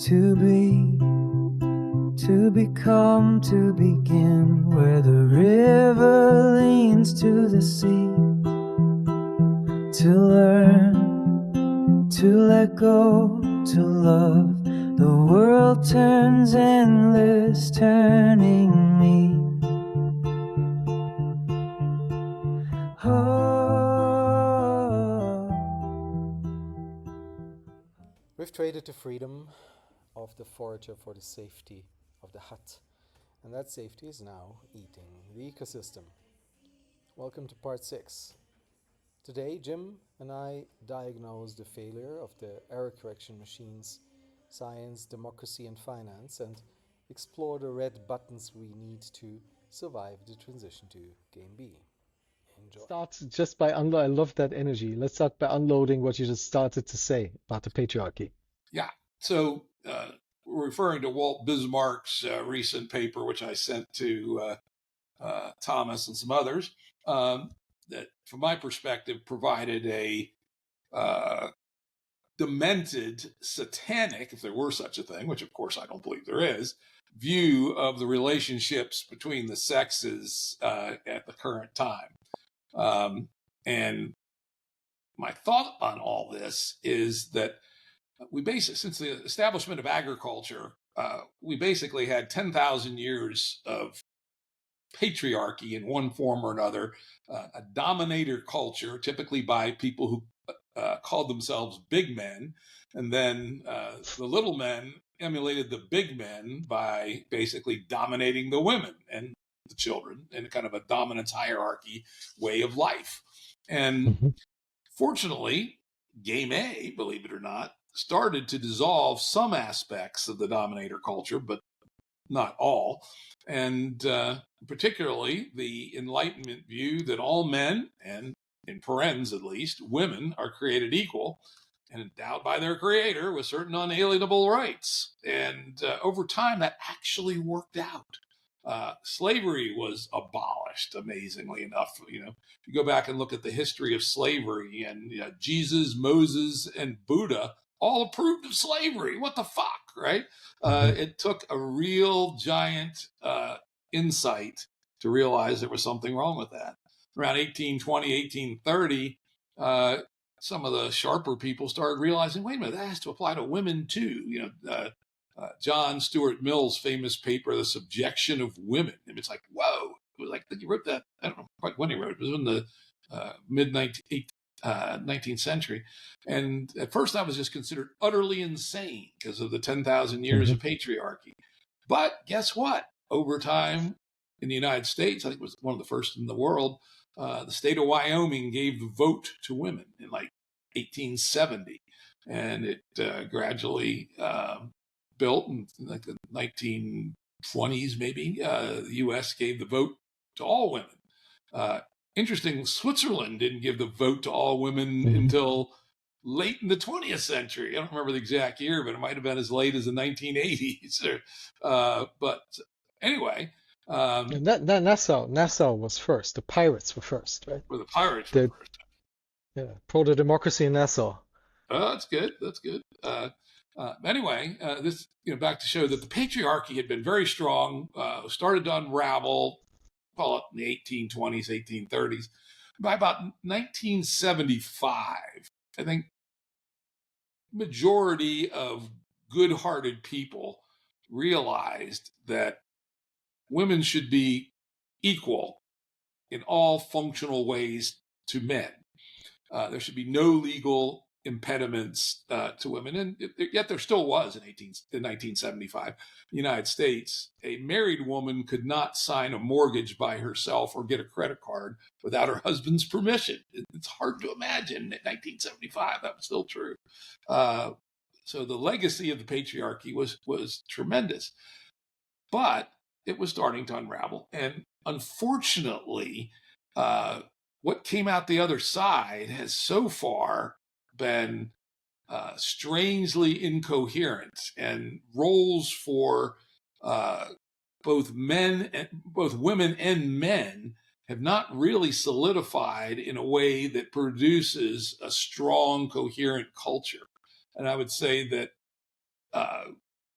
To be, to become, to begin, where the river leans to the sea. To learn, to let go, to love. The world turns endless, turning me. We've traded the freedom of the forager for the safety of the hut, and that safety is now eating the ecosystem. Welcome to part 6. Today, Jim and I diagnose the failure of the error correction machines, science, democracy, and finance, and explore the red buttons we need to survive the transition to Game B. Enjoy. Start just by I love that energy. Let's start by unloading what you just started to say about the patriarchy. Yeah. So we're referring to Walt Bismarck's recent paper, which I sent to Thomas and some others, that, from my perspective, provided a demented, satanic, if there were such a thing, which of course I don't believe there is, view of the relationships between the sexes at the current time. And my thought on all this is that since the establishment of agriculture, we basically had 10,000 years of patriarchy in one form or another, a dominator culture, typically by people who called themselves big men. And then the little men emulated the big men by basically dominating the women and the children in kind of a dominance hierarchy way of life. And fortunately, Game A, believe it or not, started to dissolve some aspects of the dominator culture, but not all. And particularly the Enlightenment view that all men, and in parens at least, women, are created equal and endowed by their creator with certain unalienable rights. And over time, that actually worked out. Slavery was abolished, amazingly enough. You go back and look at the history of slavery, and Jesus, Moses, and Buddha all approved of slavery. What the fuck, right? It took a real giant insight to realize there was something wrong with that. Around 1820, 1830, some of the sharper people started realizing, wait a minute, that has to apply to women too. John Stuart Mill's famous paper, The Subjection of Women. And it's like, whoa. It was like, he wrote that, I don't know quite when he wrote it. It was in the mid-19th century. And at first that was just considered utterly insane because of the 10,000 years of patriarchy. But guess what? Over time in the United States, I think it was one of the first in the world, the state of Wyoming gave the vote to women in like 1870. And it gradually built in like the 1920s, maybe. The U.S. gave the vote to all women. Interesting, Switzerland didn't give the vote to all women until late in the 20th century. I don't remember the exact year, but it might have been as late as the 1980s. But anyway. Nassau was first. The pirates were first, right? Well, the pirates were first. Yeah, proto-democracy in Nassau. Oh, that's good. That's good. Anyway, this back to show that the patriarchy had been very strong, started to unravel, call it in the 1820s, 1830s. By about 1975, I think majority of good-hearted people realized that women should be equal in all functional ways to men. There should be no legal impediments to women, and yet there still was in 1975 in the United States. A married woman could not sign a mortgage by herself or get a credit card without her husband's permission. It's hard to imagine in 1975 that was still true. So the legacy of the patriarchy was tremendous, but it was starting to unravel. And unfortunately, what came out the other side has so far been strangely incoherent, and roles for both women and men have not really solidified in a way that produces a strong, coherent culture. And I would say that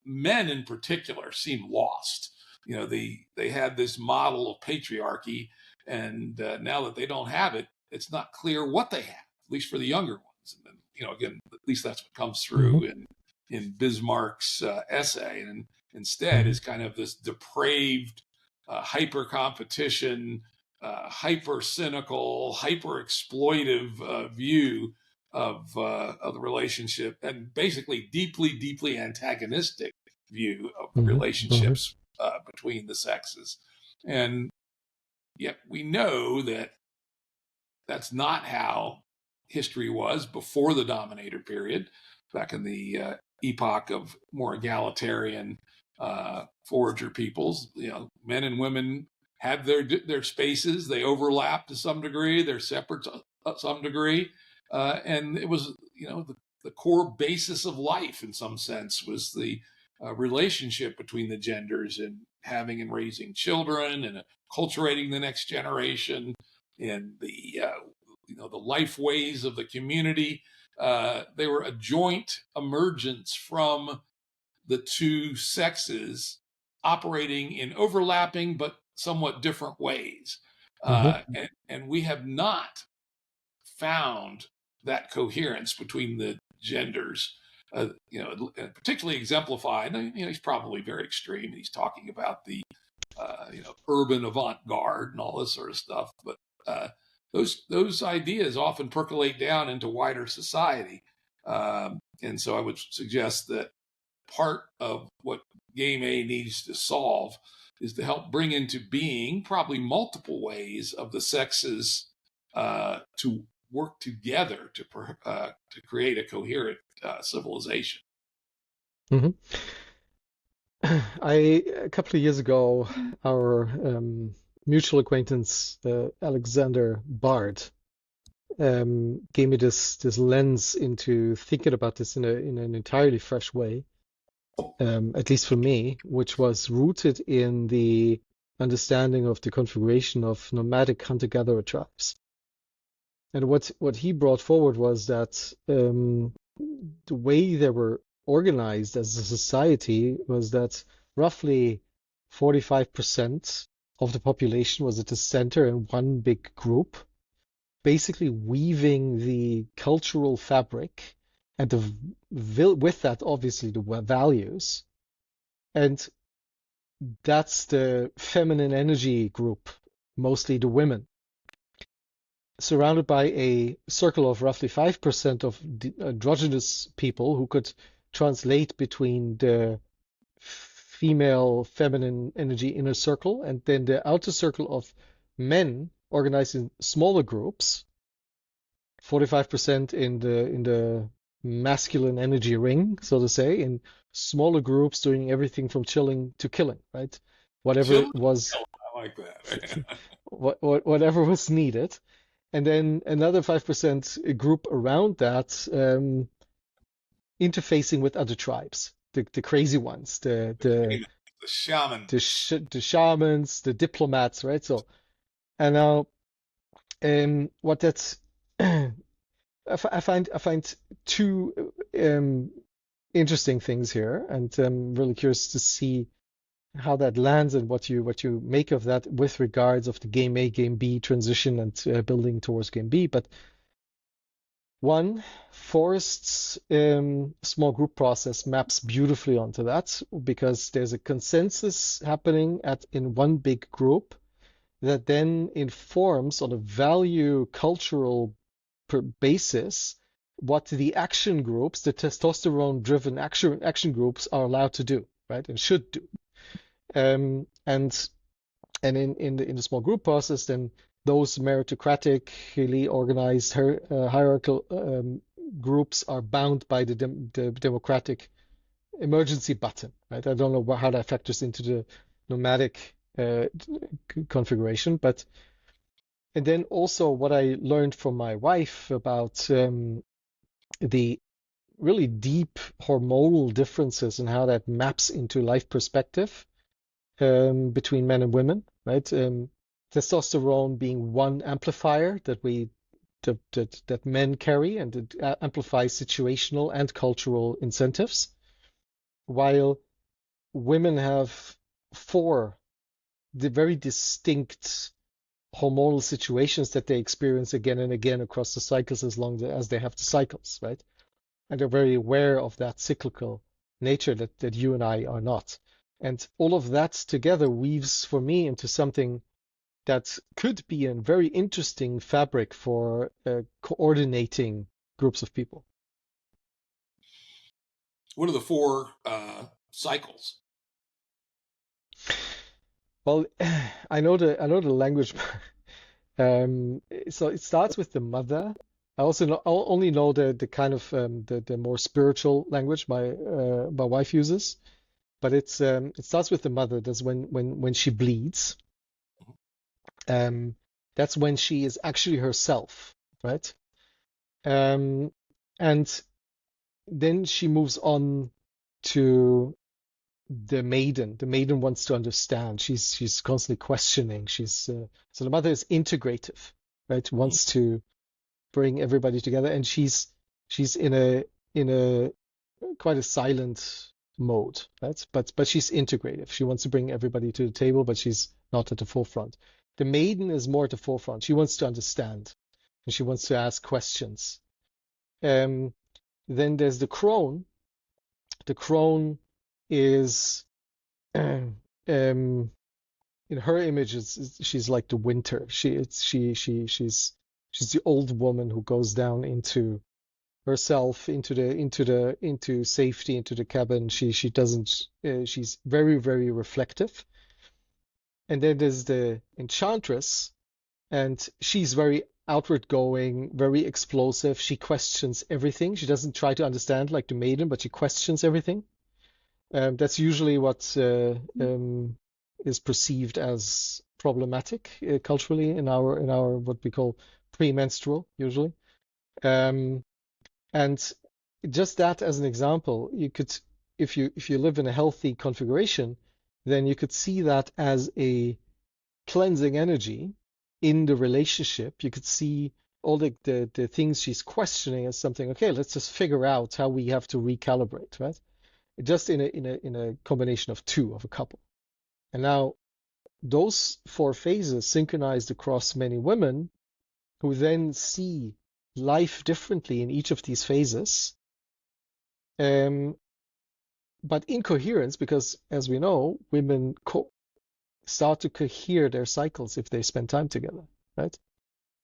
men in particular seemed lost. They had this model of patriarchy, and now that they don't have it, it's not clear what they have, at least for the younger ones. And then, again, at least that's what comes through in Bismarck's essay, and instead is kind of this depraved, hyper competition, hyper cynical, hyper exploitive view of the relationship, and basically deeply antagonistic view of relationships between the sexes. And yet we know that that's not how history was before the Dominator period, back in the epoch of more egalitarian forager peoples. Men and women have their spaces. They overlap to some degree. They're separate to some degree. And it was, the core basis of life in some sense was the relationship between the genders, and having and raising children, and acculturating the next generation, and the life ways of the community. They were a joint emergence from the two sexes operating in overlapping but somewhat different ways. And we have not found that coherence between the genders, particularly exemplified. He's probably very extreme. He's talking about the urban avant-garde and all this sort of stuff, but those ideas often percolate down into wider society. And so I would suggest that part of what Game A needs to solve is to help bring into being probably multiple ways of the sexes to work together to create a coherent civilization. A couple of years ago, our mutual acquaintance Alexander Bard gave me this lens into thinking about this in an entirely fresh way, at least for me, which was rooted in the understanding of the configuration of nomadic hunter-gatherer tribes. And what he brought forward was that the way they were organized as a society was that roughly 45% of the population was at the center in one big group, basically weaving the cultural fabric, and with that, obviously, the values. And that's the feminine energy group, mostly the women, surrounded by a circle of roughly 5% of androgynous people who could translate between the female feminine energy inner circle and then the outer circle of men organized in smaller groups, 45% in the masculine energy ring, so to say, in smaller groups doing everything from chilling to killing, right? Whatever was, I like that. whatever was needed. And then another 5% group around that, interfacing with other tribes, the crazy ones, the shamans, the shamans, the diplomats, right? So, and now, what that's, I find two interesting things here, and I'm really curious to see how that lands and what you make of that with regards of the Game A, Game B transition and building towards Game B. But one, Forrest's small group process maps beautifully onto that, because there's a consensus happening in one big group that then informs on a value cultural basis what the action groups, the testosterone-driven action groups, are allowed to do, right, and should do. And in the small group process, then those meritocratically organized hierarchical groups are bound by the democratic emergency button, right? I don't know how that factors into the nomadic configuration, but and then also what I learned from my wife about the really deep hormonal differences and how that maps into life perspective between men and women, right? Testosterone being one amplifier that that men carry, and it amplifies situational and cultural incentives, while women have four very distinct hormonal situations that they experience again and again across the cycles as long as they have the cycles, right? And they're very aware of that cyclical nature that you and I are not. And all of that together weaves for me into something that could be a very interesting fabric for coordinating groups of people. What are the four cycles? Well, I know the language. So it starts with the mother. I only know the kind of the more spiritual language my wife uses, but it starts with the mother. That's when she bleeds. That's when she is actually herself, right? And then she moves on to the maiden. The maiden wants to understand. She's constantly questioning. So the mother is integrative, right? Wants to bring everybody together, and she's in a quite a silent mode, right? But she's integrative. She wants to bring everybody to the table, but she's not at the forefront. The maiden is more at the forefront. She wants to understand, and she wants to ask questions. Then there's the crone. The crone is in her image she's like the winter. She's the old woman who goes down into herself, into safety, into the cabin. She doesn't. She's very, very reflective. And then there's the enchantress, and she's very outward going, very explosive. She questions everything. She doesn't try to understand like the maiden, but she questions everything. That's usually what is perceived as problematic culturally in our what we call premenstrual usually. And just that as an example, you could, if you live in a healthy configuration, then you could see that as a cleansing energy in the relationship. You could see all the things she's questioning as something, okay, let's just figure out how we have to recalibrate, right? Just in a combination of two, of a couple. And now those four phases synchronized across many women who then see life differently in each of these phases. But incoherence, because as we know, women start to cohere their cycles if they spend time together, right?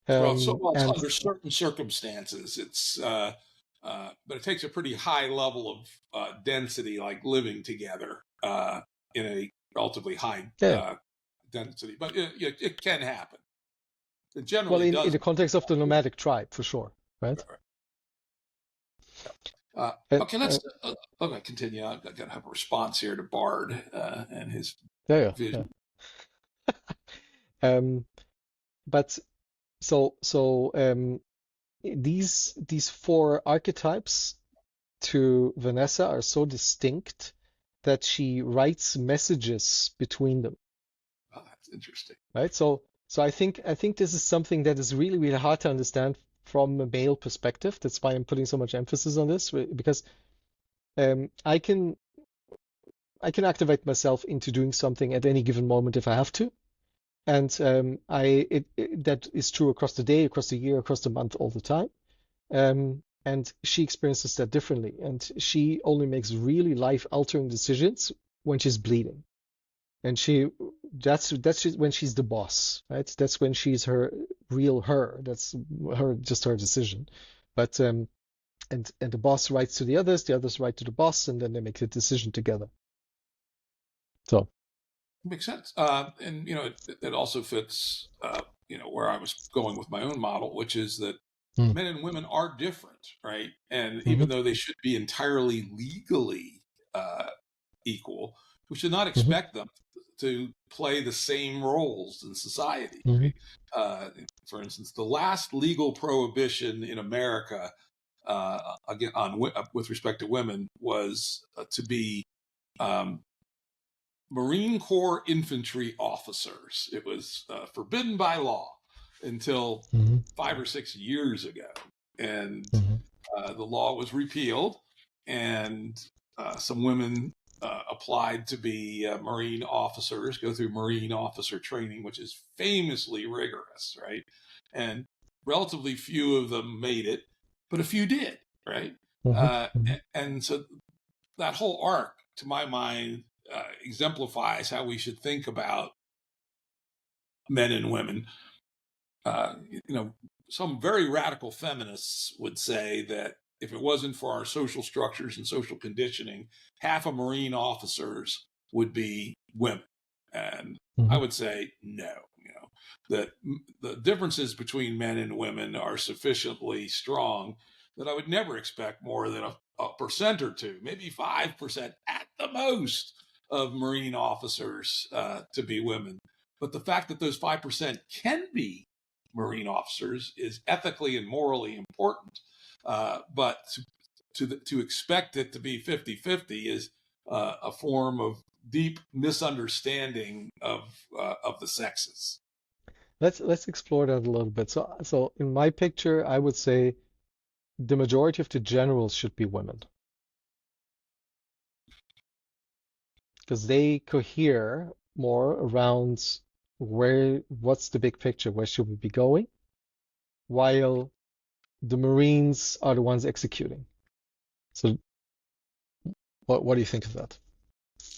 And Under certain circumstances, it's but it takes a pretty high level of density, like living together in a relatively high density. But it can happen. It generally well, in the context of the nomadic tribe, for sure, right? Okay, let's continue. I've got to have a response here to Bard and his vision. But so these four archetypes to Vanessa are so distinct that she writes messages between them. Oh, that's interesting. Right? So I think this is something that is really, really hard to understand from a male perspective. That's why I'm putting so much emphasis on this, because I can activate myself into doing something at any given moment if I have to. And that is true across the day, across the year, across the month, all the time. And she experiences that differently. And she only makes really life-altering decisions when she's bleeding. And that's when she's the boss, right? That's when she's her real her. That's just her decision. But and the boss writes to the others write to the boss, and then they make a decision together. So. Makes sense. And it also fits where I was going with my own model, which is that men and women are different, right? And even though they should be entirely legally equal, we should not expect them to play the same roles in society. Right? For instance, the last legal prohibition in America again with respect to women was to be Marine Corps infantry officers. It was forbidden by law until 5 or 6 years ago. And the law was repealed, and some women applied to be Marine officers, go through Marine officer training, which is famously rigorous, right? And relatively few of them made it, but a few did, right? And so that whole arc, to my mind, exemplifies how we should think about men and women. Some very radical feminists would say that if it wasn't for our social structures and social conditioning, half of Marine officers would be women. And I would say no, that the differences between men and women are sufficiently strong that I would never expect more than a percent or two, maybe 5% at the most of Marine officers to be women. But the fact that those 5% can be Marine officers is ethically and morally important. But to expect it to be 50-50 is a form of deep misunderstanding of the sexes. Let's explore that a little bit. So in my picture, I would say the majority of the generals should be women because they cohere more around what's the big picture, where should we be going, while the Marines are the ones executing. So what do you think of that?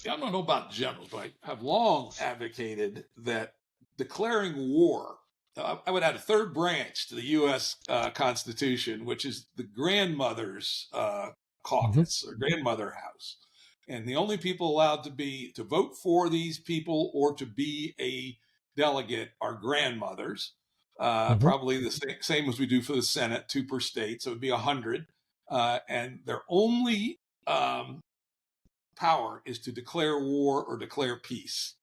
Yeah, I don't know about generals, but I have long advocated that declaring war, I would add a third branch to the U.S. Constitution, which is the grandmother's caucus or grandmother house. And the only people allowed to vote for these people or to be a delegate are grandmothers. Probably the same as we do for the Senate, 2 per state. So it would be 100. And their only power is to declare war or declare peace.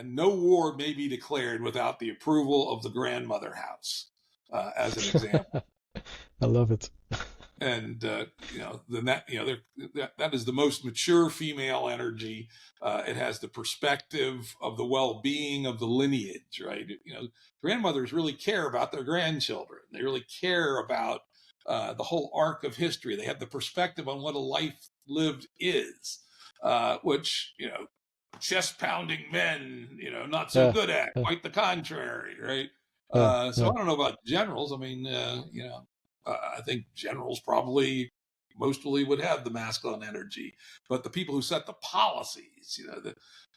No war may be declared without the approval of the grandmother house, as an example. I love it. And that is the most mature female energy. It has the perspective of the well-being of the lineage, right? Grandmothers really care about their grandchildren. They really care about the whole arc of history. They have the perspective on what a life lived is, which chest-pounding men, not so good at. Quite the contrary, right? So I don't know about generals. I mean, I think generals probably mostly would have the masculine energy, but the people who set the policies,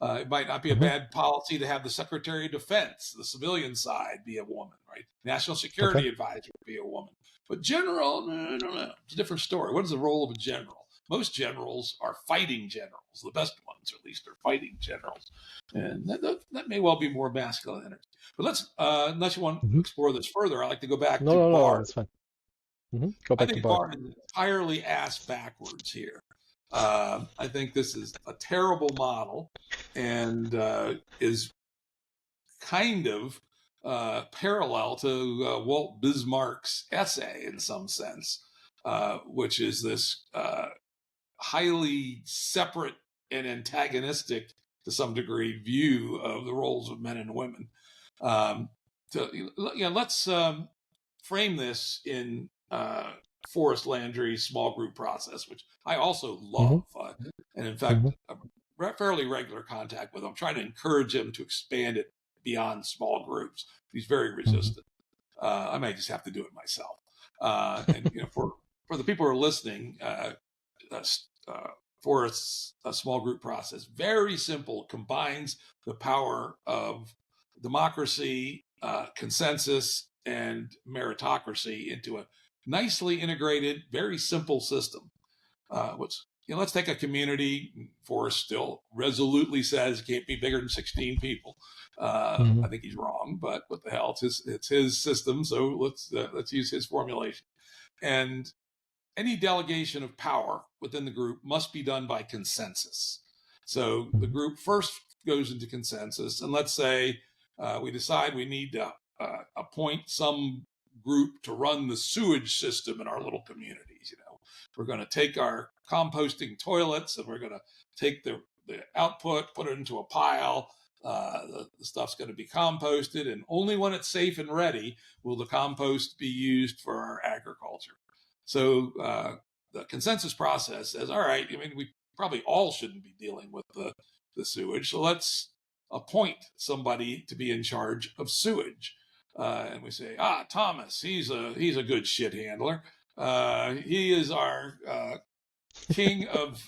it might not be a bad policy to have the Secretary of Defense, the civilian side, be a woman, right? National Security Advisor be a woman. But general, no, I don't know. It's a different story. What is the role of a general? Most generals are fighting generals. The best ones, at least, are fighting generals. And that may well be more masculine energy. But let's, unless you want to explore this further, I'd like to go back to Bard. No, that's fine. Go back I think to Bard. Bard is entirely ass backwards here. I think this is a terrible model and is kind of parallel to Walt Bismarck's essay in some sense, which is this highly separate and antagonistic, to some degree, view of the roles of men and women. Let's frame this in Forrest Landry's small group process, which I also love. And in fact, a fairly regular contact with him. I'm trying to encourage him to expand it beyond small groups. He's very resistant. I may just have to do it myself. And for the people who are listening, Forrest's small group process, very simple, combines the power of democracy, consensus, and meritocracy into a nicely integrated, very simple system. Let's take a community. Forrest still resolutely says it can't be bigger than 16 people. I think he's wrong, but what the hell? It's his system, so let's use his formulation. And any delegation of power within the group must be done by consensus. So the group first goes into consensus, and let's say we decide we need to appoint some group to run the sewage system in our little communities. We're going to take our composting toilets and we're going to take the output, put it into a pile. The stuff's going to be composted, and only when it's safe and ready will the compost be used for our agriculture. So the consensus process says, all right, we probably all shouldn't be dealing with the sewage. So let's appoint somebody to be in charge of sewage. And we say, Thomas, he's a good shit handler. He is our king of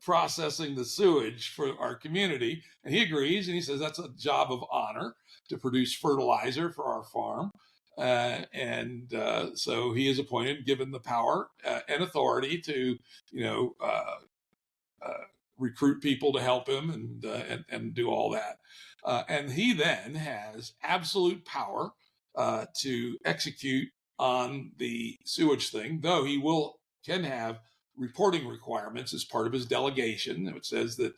processing the sewage for our community. And he agrees, and he says that's a job of honor to produce fertilizer for our farm. So he is appointed, given the power and authority to, recruit people to help him and do all that. And he then has absolute power to execute on the sewage thing, though he can have reporting requirements as part of his delegation, which says that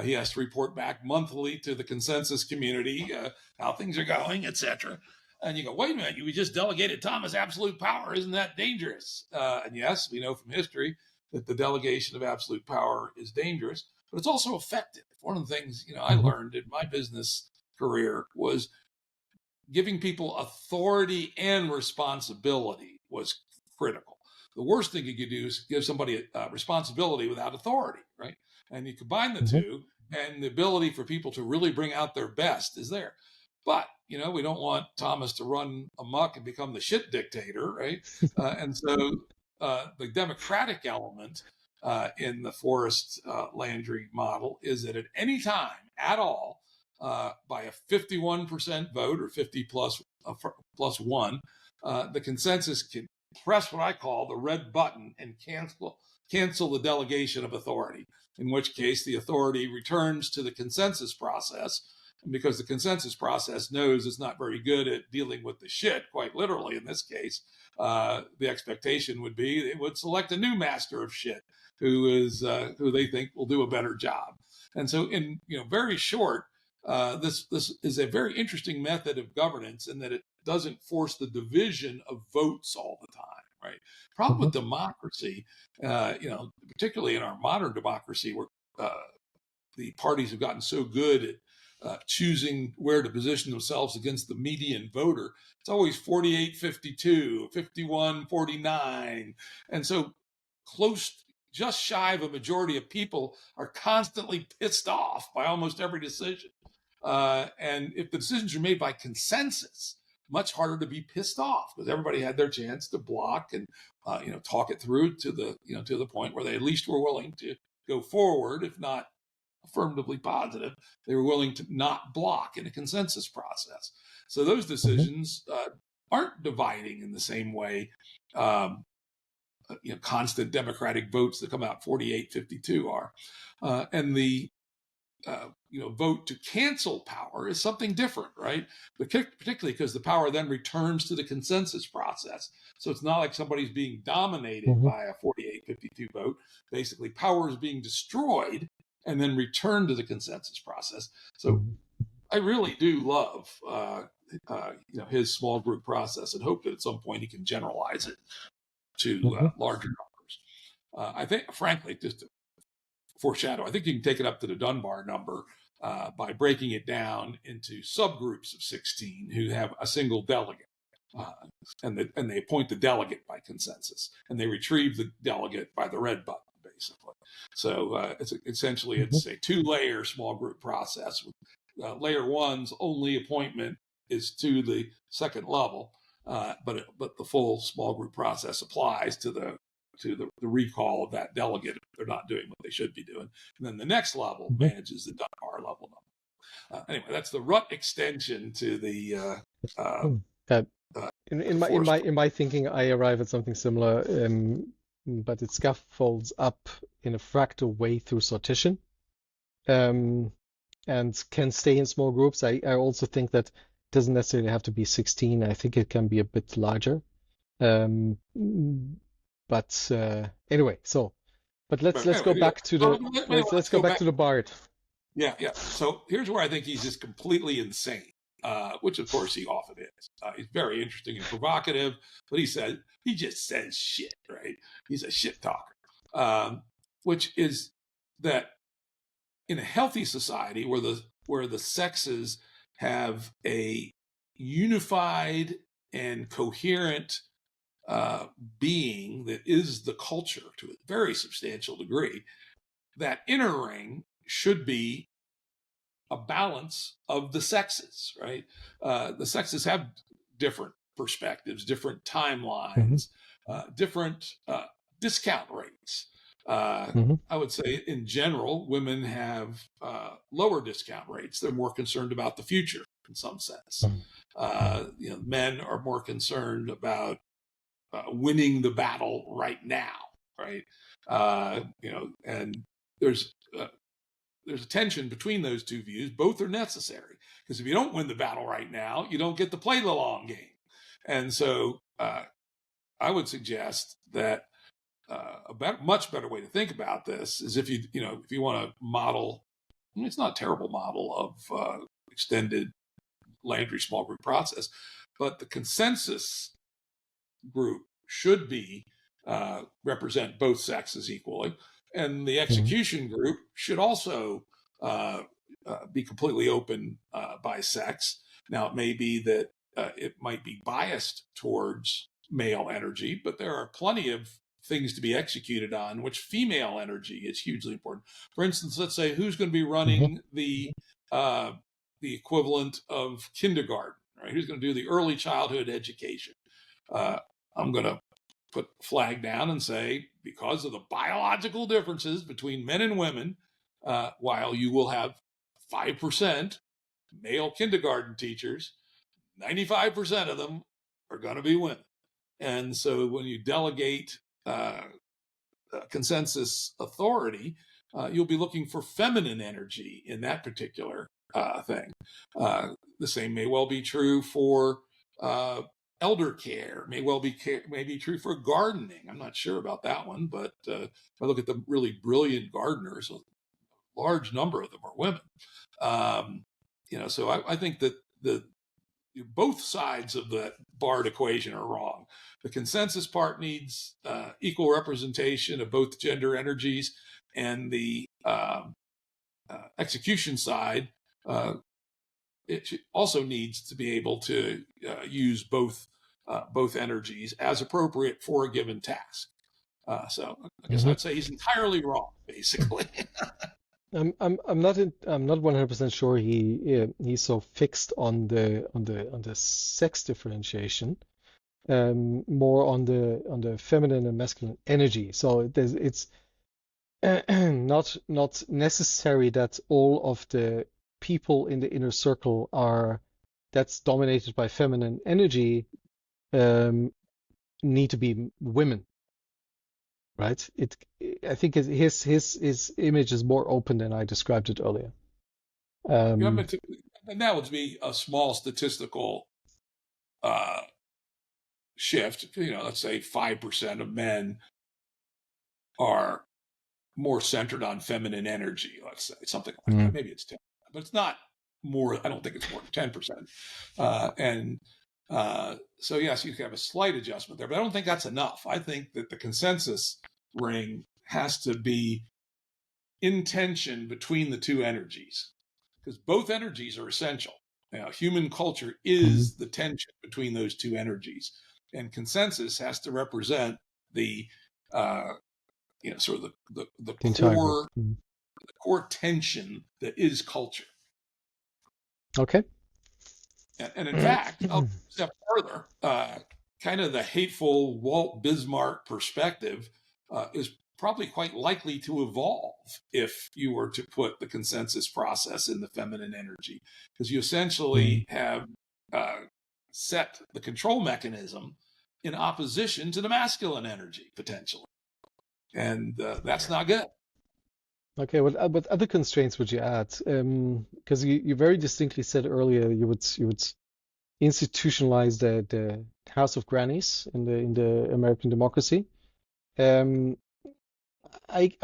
he has to report back monthly to the consensus community how things are going, etc. And you go, wait a minute, you just delegated Thomas absolute power. Isn't that dangerous? And yes, we know from history that the delegation of absolute power is dangerous, but it's also effective. One of the things, I learned in my business career was giving people authority and responsibility was critical. The worst thing you could do is give somebody a responsibility without authority, right? And you combine the two, and the ability for people to really bring out their best is there. But, we don't want Thomas to run amok and become the shit dictator, right? And so the democratic element in the forest landry model is that at any time at all, by a 51% vote or 50 plus one, the consensus can press what I call the red button and cancel the delegation of authority, in which case the authority returns to the consensus process. And because the consensus process knows it's not very good at dealing with the shit, quite literally in this case, the expectation would be they would select a new master of shit who they think will do a better job. And so in very short, this is a very interesting method of governance in that it doesn't force the division of votes all the time, right? Problem with democracy, particularly in our modern democracy, where the parties have gotten so good at choosing where to position themselves against the median voter. It's always 48-52, 51-49. And so just shy of a majority of people are constantly pissed off by almost every decision. And if the decisions are made by consensus, much harder to be pissed off because everybody had their chance to block and talk it through to the point where they at least were willing to go forward, if not affirmatively positive. They were willing to not block in a consensus process. So those decisions aren't dividing in the same way. Constant Democratic votes that come out 48-52 are, and the vote to cancel power is something different, right? Particularly because the power then returns to the consensus process. So it's not like somebody's being dominated by a 48-52 vote. Basically, power is being destroyed and then returned to the consensus process. So I really do love his small group process and hope that at some point he can generalize it to larger numbers. I think, frankly, just to foreshadow, I think you can take it up to the Dunbar number by breaking it down into subgroups of 16 who have a single delegate. And they appoint the delegate by consensus, and they retrieve the delegate by the red button, basically. So it's essentially a 2-layer small group process. Layer one's only appointment is to the second level, but the full small group process applies to the recall of that delegate if they're not doing what they should be doing. And then the next level manages the Dunbar level number. Anyway, that's the RUT extension to the in my thinking, I arrive at something similar, but it scaffolds up in a fractal way through sortition, and can stay in small groups. I also think that it doesn't necessarily have to be 16. I think it can be a bit larger. But anyway, but let's go back to the let's go back to the Bard. Yeah. So here's where I think he's just completely insane. Which of course he often is. He's very interesting and provocative, but he just says shit, right? He's a shit talker, which is that in a healthy society where the sexes have a unified and coherent being that is the culture to a very substantial degree, that inner ring should be a balance of the sexes, right? The sexes have different perspectives, different timelines, different discount rates. I would say in general, women have lower discount rates. They're more concerned about the future in some sense. Men are more concerned about winning the battle right now, right? And there's a tension between those two views. Both are necessary, because if you don't win the battle right now, you don't get to play the long game. And so I would suggest that a much better way to think about this is if you want to model, it's not a terrible model of extended Landry small group process, but the consensus group should be represent both sexes equally, and the execution group should also be completely open by sex. Now, it may be that it might be biased towards male energy, but there are plenty of things to be executed on which female energy is hugely important. For instance, let's say who's going to be running the equivalent of kindergarten, right? Who's going to do the early childhood education? I'm going to put flag down and say, because of the biological differences between men and women, while you will have 5% male kindergarten teachers, 95% of them are going to be women. And so when you delegate consensus authority, you'll be looking for feminine energy in that particular thing. The same may well be true for elder care, may be true for gardening. I'm not sure about that one, but if I look at the really brilliant gardeners, a large number of them are women. So I think that both sides of the Bard equation are wrong. The consensus part needs equal representation of both gender energies, and the execution side it also needs to be able to use both energies as appropriate for a given task. So I guess I'd say he's entirely wrong, basically. I'm not 100% sure he's so fixed on the sex differentiation, more on the feminine and masculine energy. So it's not necessary that all of the people in the inner circle that's dominated by feminine energy need to be women. Right? I think his image is more open than I described it earlier. And that would be a small statistical shift. Let's say 5% of men are more centered on feminine energy. Let's say something like that. Maybe it's 10, but it's not more. I don't think it's more than 10%. So yes, you can have a slight adjustment there, but I don't think that's enough. I think that the consensus ring has to be in tension between the two energies, because both energies are essential. Human culture is the tension between those two energies, and consensus has to represent the sort of the core tension that is culture. Okay. And in fact, I'll step further. Kind of the hateful Walt Bismarck perspective is probably quite likely to evolve if you were to put the consensus process in the feminine energy, because you essentially have set the control mechanism in opposition to the masculine energy, potentially. And that's not good. Okay, what other constraints would you add? Because you very distinctly said earlier you would institutionalize the House of Grannies in the American democracy. I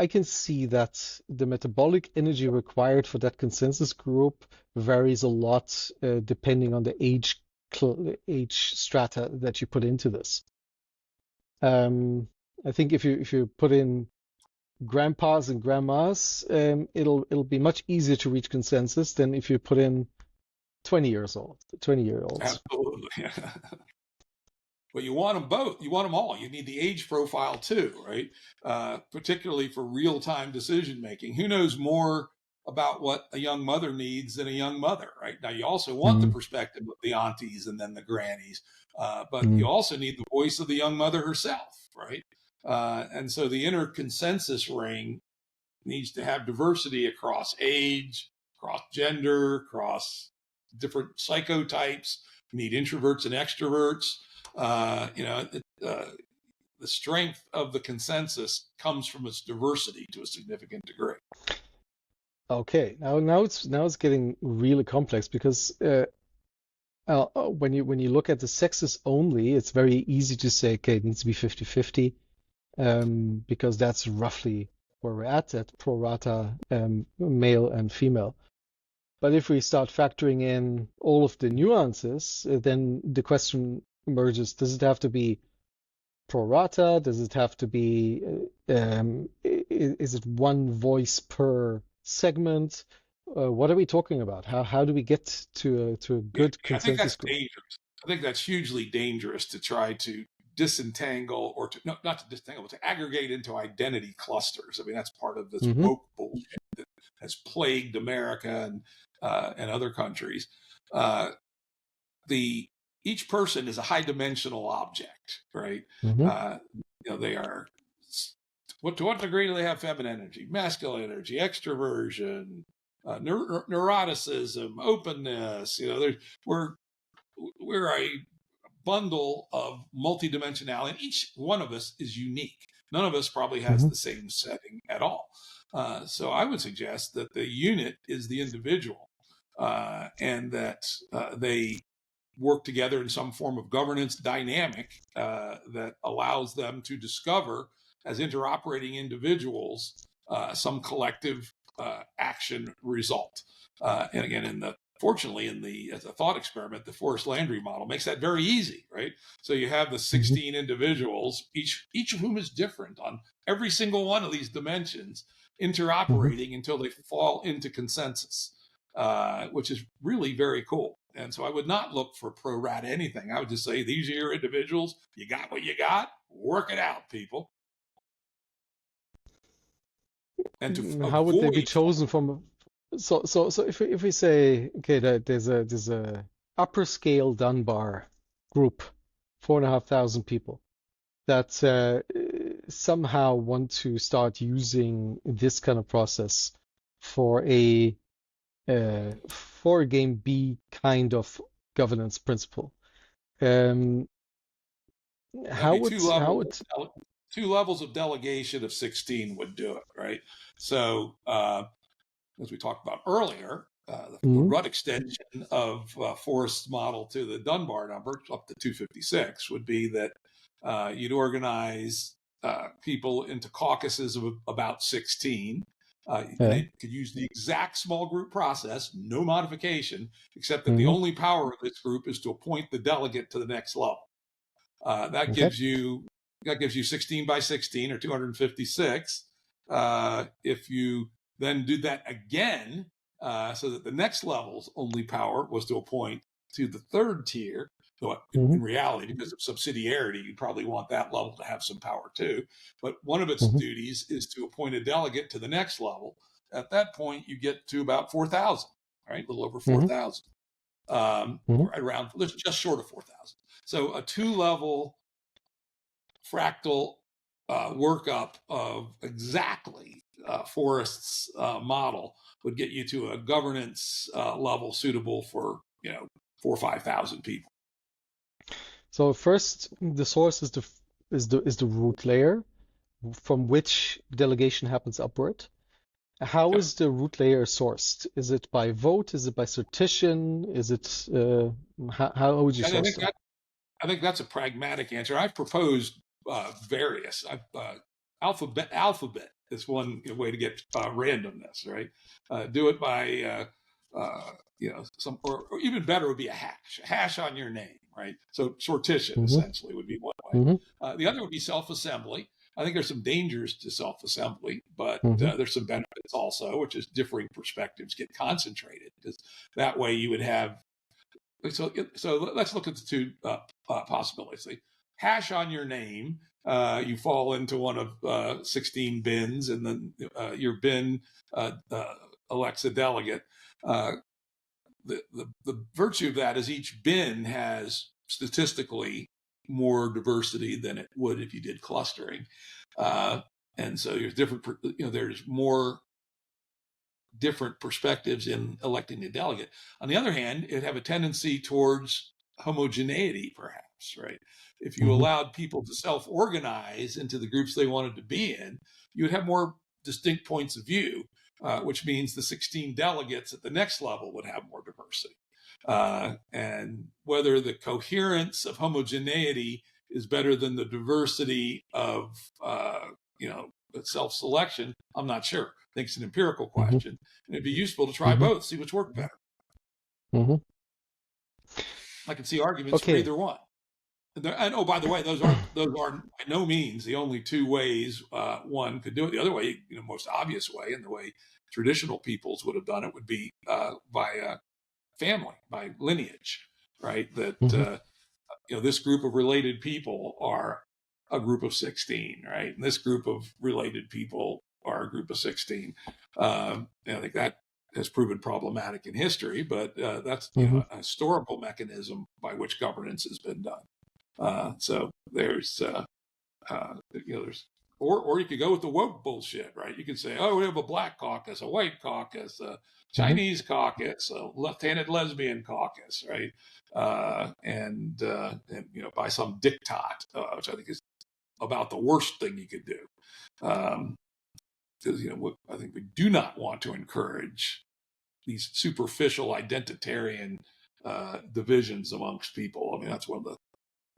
can see that the metabolic energy required for that consensus group varies a lot depending on the age strata that you put into this. I think if you put in grandpas and grandmas, it'll be much easier to reach consensus than if you put in 20-year-olds. Absolutely. But you want them both. You want them all. You need the age profile too, right? Particularly for real-time decision making. Who knows more about what a young mother needs than a young mother, right? Now, you also want the Mm-hmm. perspective of the aunties and then the grannies, but Mm-hmm. you also need the voice of the young mother herself, right? And so the inner consensus ring needs to have diversity across age, across gender, across different psychotypes. You need introverts and extroverts. The strength of the consensus comes from its diversity to a significant degree. Okay, now it's getting really complex because when you look at the sexes only, it's very easy to say, okay, it needs to be 50-50, because that's roughly where we're at pro rata, male and female. But if we start factoring in all of the nuances, then the question emerges: does it have to be pro rata? Does it have to be? Is it one voice per segment? What are we talking about? How do we get to a Yeah, good I think consensus that's group? dangerous. I think that's hugely dangerous to try to disentangle or to not to disentangle, but to aggregate into identity clusters. I mean, that's part of this Mm-hmm. woke bullshit that has plagued America and other countries. Uh, the Each person is a high dimensional object, right? Mm-hmm. Uh, they are. To what degree do they have feminine energy, masculine energy, extroversion, neuroticism, openness? We're we're a bundle of multidimensionality, and each one of us is unique. None of us probably has Mm-hmm. the same setting at all. So I would suggest that the unit is the individual, and that they work together in some form of governance dynamic that allows them to discover, as interoperating individuals, some collective action result. And again, fortunately, as a thought experiment, the Forrest Landry model makes that very easy, right? So you have the Mm-hmm. 16 individuals, each of whom is different on every single one of these dimensions, Mm-hmm. interoperating until they fall into consensus, which is really very cool. And so I would not look for pro rata anything. I would just say, these are your individuals. You got what you got. Work it out, people. And to How would they be avoid, chosen from? So if we say, okay, that there's a upper scale Dunbar group, 4,500 people that somehow want to start using this kind of process for a game B kind of governance principle. Um, that'd how be would how would 2 levels of delegation of 16 would do it, right? So, as we talked about earlier, the Mhm. RUT extension of Forrest's model to the Dunbar number up to 256 would be that you'd organize people into caucuses of about 16. And Yeah. they could use the exact small group process, no modification, except that the Hmm. only power of this group is to appoint the delegate to the next level. That Okay. gives you 16 by 16 or 256. If you then do that again, so that the next level's only power was to appoint to the third tier. So Hmm. in reality, because of subsidiarity, you probably want that level to have some power too. But one of its Hmm. duties is to appoint a delegate to the next level. At that point, you get to about 4,000, right? A little over Hmm. 4,000, Hmm. right around, just short of 4,000. So a 2-level fractal workup of exactly Forrest's model would get you to a governance level suitable for 4,000 or 5,000 people. So first, the source is the root layer from which delegation happens upward. How Yep. is the root layer sourced? Is it by vote? Is it by sortition? Is it how would you And source them? I think that's a pragmatic answer. I've proposed various. Alphabet is one way to get randomness, right? Do it by or even better would be a hash on your name, right? So sortition Hmm. essentially would be one way. Hmm. The other would be self-assembly. I think there's some dangers to self-assembly, but Hmm. there's some benefits also, which is differing perspectives get concentrated, because that way you would have. So let's look at the two possibilities. hash on your name, you fall into one of 16 bins, and then your bin elects a delegate. The virtue of that is each bin has statistically more diversity than it would if you did clustering. And so there's more different perspectives in electing a delegate. On the other hand, it'd have a tendency towards homogeneity, perhaps, right? If you allowed people to self-organize into the groups they wanted to be in, you would have more distinct points of view, which means the 16 delegates at the next level would have more diversity. And whether the coherence of homogeneity is better than the diversity of, self-selection, I'm not sure. I think it's an empirical question. And it'd be useful to try both, see which work better. I can see arguments for either one. And oh, by the way, those are by no means the only two ways one could do it. The other way, most obvious way, and the way traditional peoples would have done it, would be by family, by lineage, right? That this group of related people are a group of 16, right? And this group of related people are a group of 16. I think that has proven problematic in history, but that's a historical mechanism by which governance has been done. So there's or you could go with the woke bullshit, right? You could say, oh, we have a black caucus, a white caucus, a Chinese caucus, a left-handed lesbian caucus, right? And by some diktat, which I think is about the worst thing you could do. Because I think we do not want to encourage these superficial identitarian divisions amongst people. I mean, that's one of the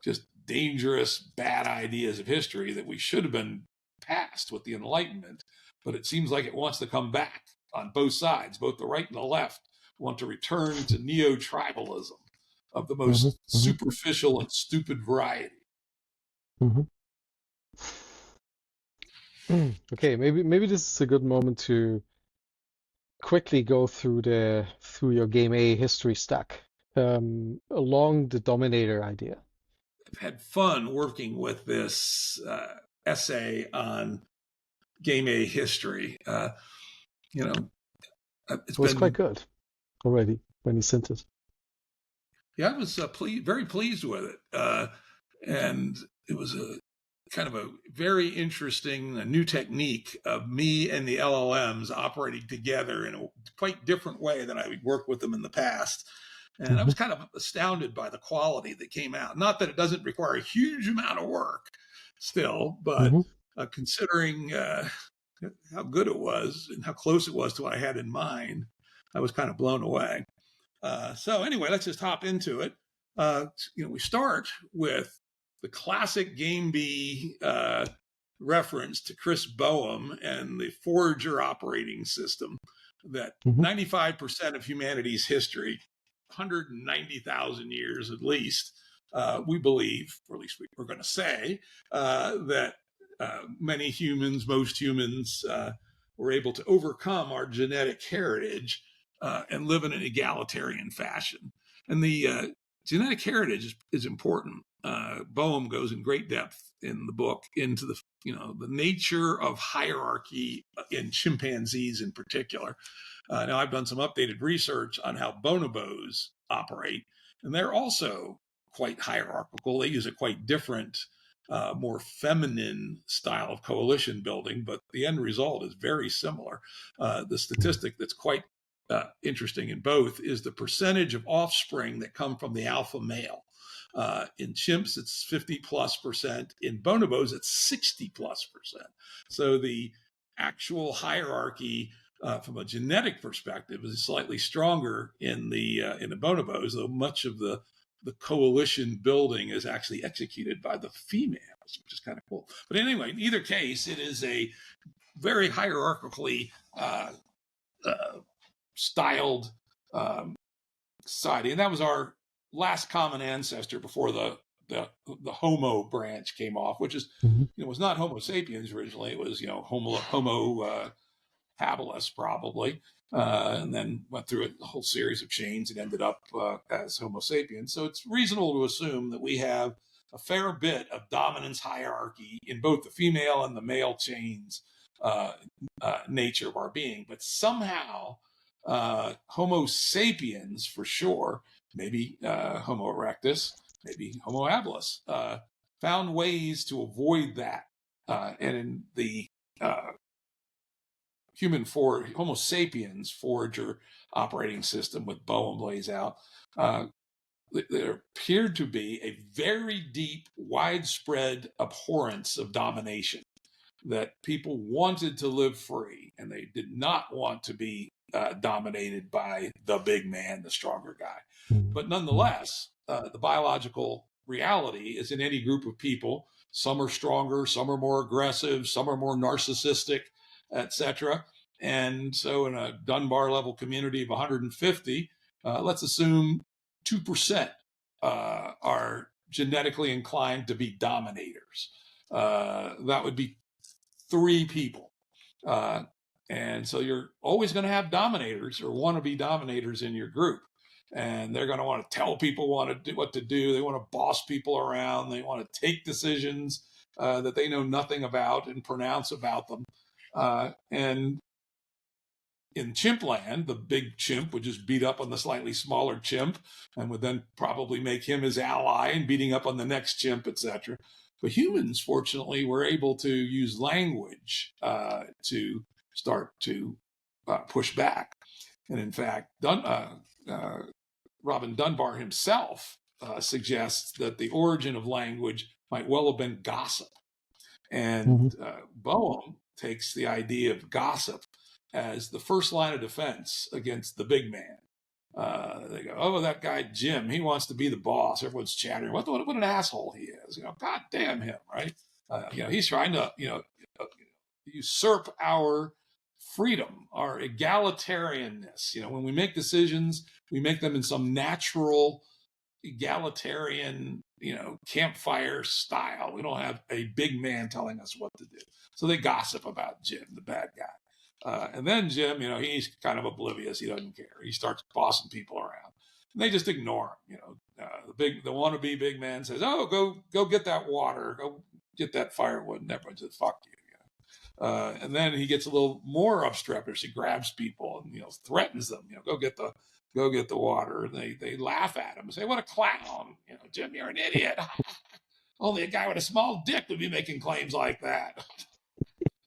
just dangerous, bad ideas of history that we should have been past with the Enlightenment, but it seems like it wants to come back on both sides. Both the right and the left want to return to neo-tribalism of the most superficial and stupid variety. Okay, maybe this is a good moment to quickly go through your Game A history stack along the Dominator idea. I've had fun working with this essay on Game A history. It was quite good already when he sent it. Yeah, I was very pleased with it. And it was a kind of a very interesting new technique of me and the LLMs operating together in a quite different way than I would work with them in the past. And I was kind of astounded by the quality that came out. Not that it doesn't require a huge amount of work still, but considering how good it was and how close it was to what I had in mind, I was kind of blown away. So anyway, let's just hop into it. We start with the classic Game B reference to Chris Boehm and the Forager operating system that 95% of humanity's history, 190,000 years at least, we believe, or at least we're going to say, that most humans, were able to overcome our genetic heritage and live in an egalitarian fashion. And the genetic heritage is important. Boehm goes in great depth in the book into the nature of hierarchy in chimpanzees in particular. Now I've done some updated research on how bonobos operate, and they're also quite hierarchical. They use a quite different, more feminine style of coalition building, but the end result is very similar. The statistic that's quite interesting in both is the percentage of offspring that come from the alpha male. In chimps, it's 50+%. In bonobos, it's 60+%. So the actual hierarchy from a genetic perspective is slightly stronger in the bonobos, though much of the coalition building is actually executed by the females, which is kind of cool. But anyway, in either case, it is a very hierarchically styled society, and that was our last common ancestor before the Homo branch came off, which is was not Homo sapiens originally. It was Homo habilis probably, and then went through a whole series of chains and ended up as Homo sapiens. So it's reasonable to assume that we have a fair bit of dominance hierarchy in both the female and the male chains nature of our being. But somehow Homo sapiens, for sure, maybe Homo erectus, maybe Homo habilis, found ways to avoid that. And in the Homo sapiens forager operating system with bow and blaze out, there appeared to be a very deep, widespread abhorrence of domination, that people wanted to live free and they did not want to be dominated by the big man, the stronger guy. But nonetheless, the biological reality is in any group of people, some are stronger, some are more aggressive, some are more narcissistic, etc. And so in a Dunbar level community of 150, let's assume 2% are genetically inclined to be dominators. That would be 3 people. And so you're always going to have dominators or wannabe dominators in your group. And they're going to want to tell people what to do. They want to boss people around. They want to take decisions that they know nothing about and pronounce about them. And in chimp land, the big chimp would just beat up on the slightly smaller chimp and would then probably make him his ally and beating up on the next chimp, etc. But humans, fortunately, were able to use language to start to push back. And in fact, Robin Dunbar himself suggests that the origin of language might well have been gossip. And Boehm takes the idea of gossip as the first line of defense against the big man. They go, oh, that guy Jim, he wants to be the boss. Everyone's chattering. What an asshole he is. God damn him, right? He's trying to, usurp our freedom, our egalitarianness. When we make decisions, we make them in some natural egalitarian, campfire style. We don't have a big man telling us what to do. So they gossip about Jim, the bad guy. And then Jim, he's kind of oblivious. He doesn't care. He starts bossing people around. And they just ignore him. The wannabe big man says, "Oh, go get that water. Go get that firewood." And everyone says, "Fuck you." And then he gets a little more obstreperous. He grabs people and threatens them. Go get the water. And they laugh at him and say, "What a clown! Jim, you're an idiot. Only a guy with a small dick would be making claims like that."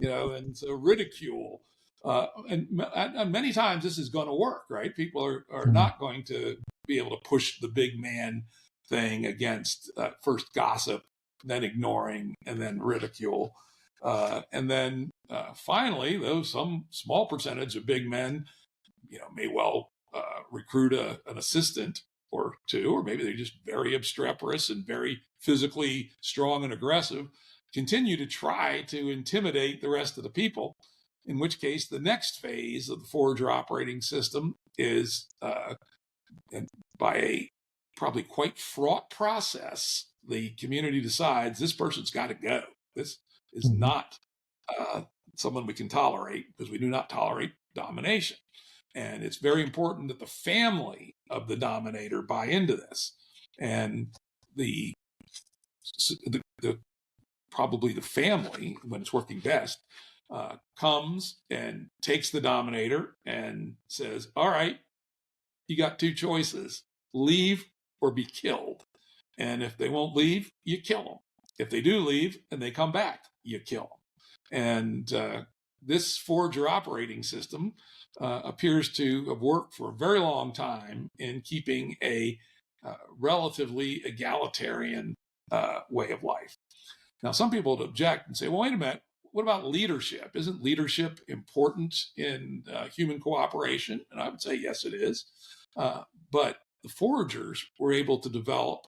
And so ridicule. And many times this is going to work, right? People are not going to be able to push the big man thing against first gossip, then ignoring, and then ridicule. And then finally, though, some small percentage of big men, may well recruit an assistant or two, or maybe they're just very obstreperous and very physically strong and aggressive, continue to try to intimidate the rest of the people, in which case the next phase of the forager operating system is by a probably quite fraught process, the community decides this person's got to go. This is not someone we can tolerate, because we do not tolerate domination. And it's very important that the family of the dominator buy into this. And probably the family, when it's working best, comes and takes the dominator and says, "All right, you got 2 choices, leave or be killed. And if they won't leave, you kill them. If they do leave and they come back, you kill them." And this forager operating system appears to have worked for a very long time in keeping a relatively egalitarian way of life. Now, some people would object and say, well, wait a minute, what about leadership? Isn't leadership important in human cooperation? And I would say, yes, it is. But the foragers were able to develop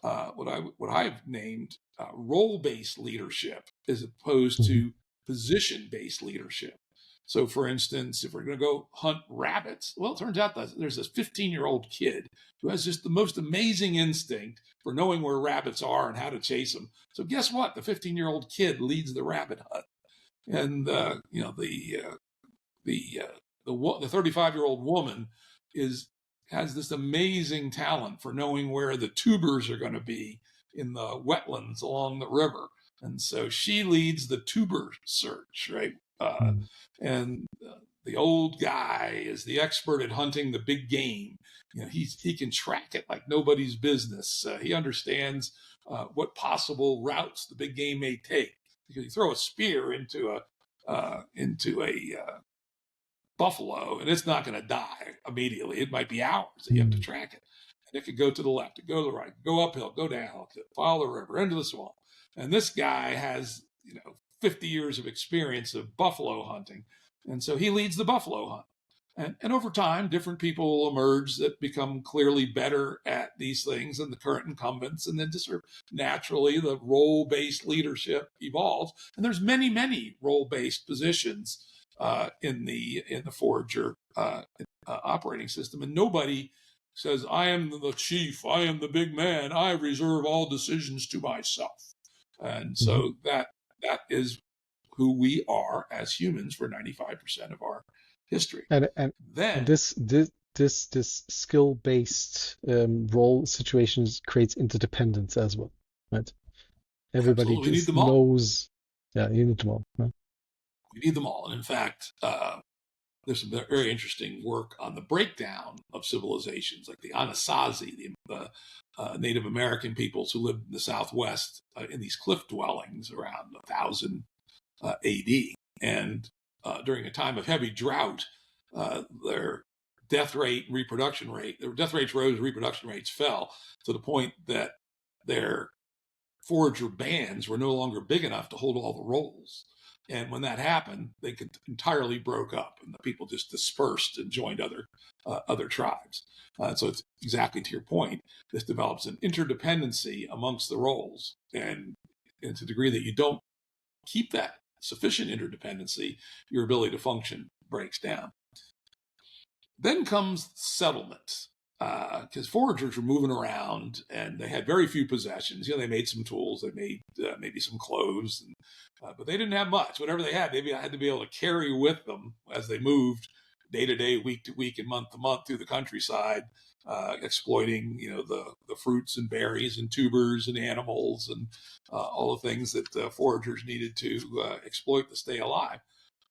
what I've named role-based leadership, as opposed to position-based leadership. So, for instance, if we're going to go hunt rabbits, well, it turns out that there's this 15-year-old kid who has just the most amazing instinct for knowing where rabbits are and how to chase them. So guess what? The 15-year-old kid leads the rabbit hunt. And, the 35-year-old woman has this amazing talent for knowing where the tubers are going to be in the wetlands along the river. And so she leads the tuber search, right? And the old guy is the expert at hunting the big game. He can track it like nobody's business. He understands what possible routes the big game may take. Because you throw a spear into a buffalo, and it's not going to die immediately. It might be hours that you have to track it. And it could go to the left, it go to the right, go uphill, go down, follow the river, into the swamp. And this guy has, 50 years of experience of buffalo hunting. And so he leads the buffalo hunt. And over time, different people will emerge that become clearly better at these things than the current incumbents. And then just sort of naturally, the role-based leadership evolves. And there's many, many role-based positions in the forager operating system. And nobody says, I am the chief, I am the big man, I reserve all decisions to myself. And so that is who we are as humans for 95% of our history. And Then this skill-based role situations creates interdependence as well, right? Everybody absolutely, we need just them all. knows. Yeah, you need them all. Right? We need them all. And in fact, there's some very interesting work on the breakdown of civilizations, like the Anasazi, the Native American peoples who lived in the Southwest in these cliff dwellings around 1000 AD. And during a time of heavy drought, their death rates rose, reproduction rates fell to the point that their forager bands were no longer big enough to hold all the roles. And when that happened, they entirely broke up, and the people just dispersed and joined other tribes. So it's exactly to your point. This develops an interdependency amongst the roles, and to the degree that you don't keep that sufficient interdependency, your ability to function breaks down. Then comes settlement, because foragers were moving around and they had very few possessions. They made some tools, they made maybe some clothes, but they didn't have much. Whatever they had, they had to be able to carry with them as they moved day to day, week to week, and month to month through the countryside, exploiting the fruits and berries and tubers and animals and all the things that foragers needed to exploit to stay alive.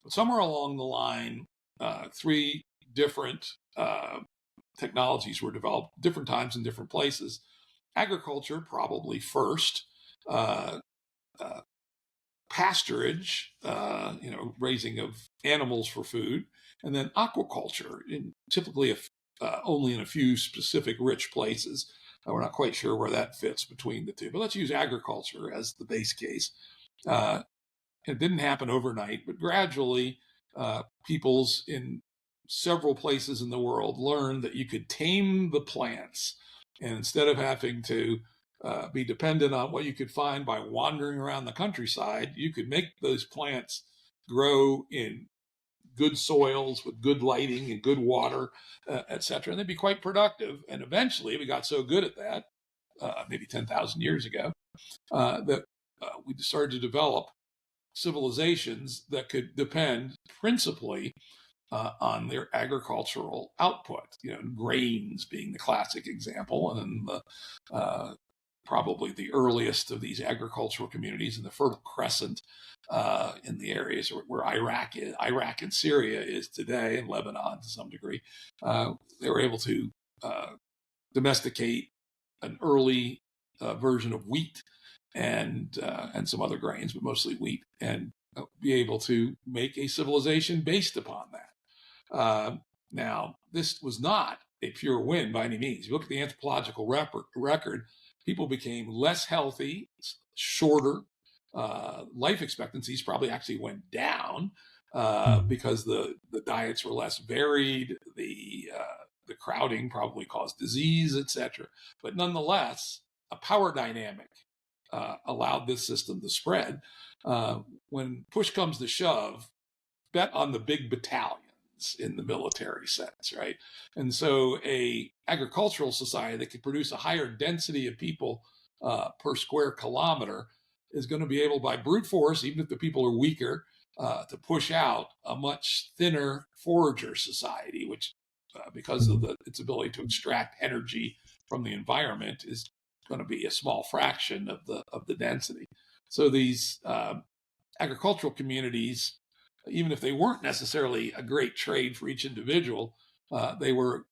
But somewhere along the line, three different technologies were developed, different times in different places. Agriculture, probably first. Pasturage, raising of animals for food, and then aquaculture, typically only in a few specific rich places. We're not quite sure where that fits between the two, but let's use agriculture as the base case. It didn't happen overnight, but gradually peoples in several places in the world learned that you could tame the plants, and instead of having to be dependent on what you could find by wandering around the countryside, you could make those plants grow in good soils with good lighting and good water, etc. And they'd be quite productive. And eventually we got so good at that, maybe 10,000 years ago, that we started to develop civilizations that could depend principally on their agricultural output, grains being the classic example, and then probably the earliest of these agricultural communities in the Fertile Crescent, in the areas where Iraq and Syria is today, and Lebanon to some degree. They were able to domesticate an early version of wheat and some other grains, but mostly wheat, and be able to make a civilization based upon that. Now, this was not a pure win by any means. You look at the anthropological record, people became less healthy, shorter. Life expectancies probably actually went down because the diets were less varied. The crowding probably caused disease, etc. But nonetheless, a power dynamic allowed this system to spread. When push comes to shove, bet on the big battalions in the military sense, right? And so a agricultural society that could produce a higher density of people per square kilometer is going to be able, by brute force, even if the people are weaker, to push out a much thinner forager society, which because of its ability to extract energy from the environment is going to be a small fraction of the density. So these agricultural communities, even if they weren't necessarily a great trade for each individual, they were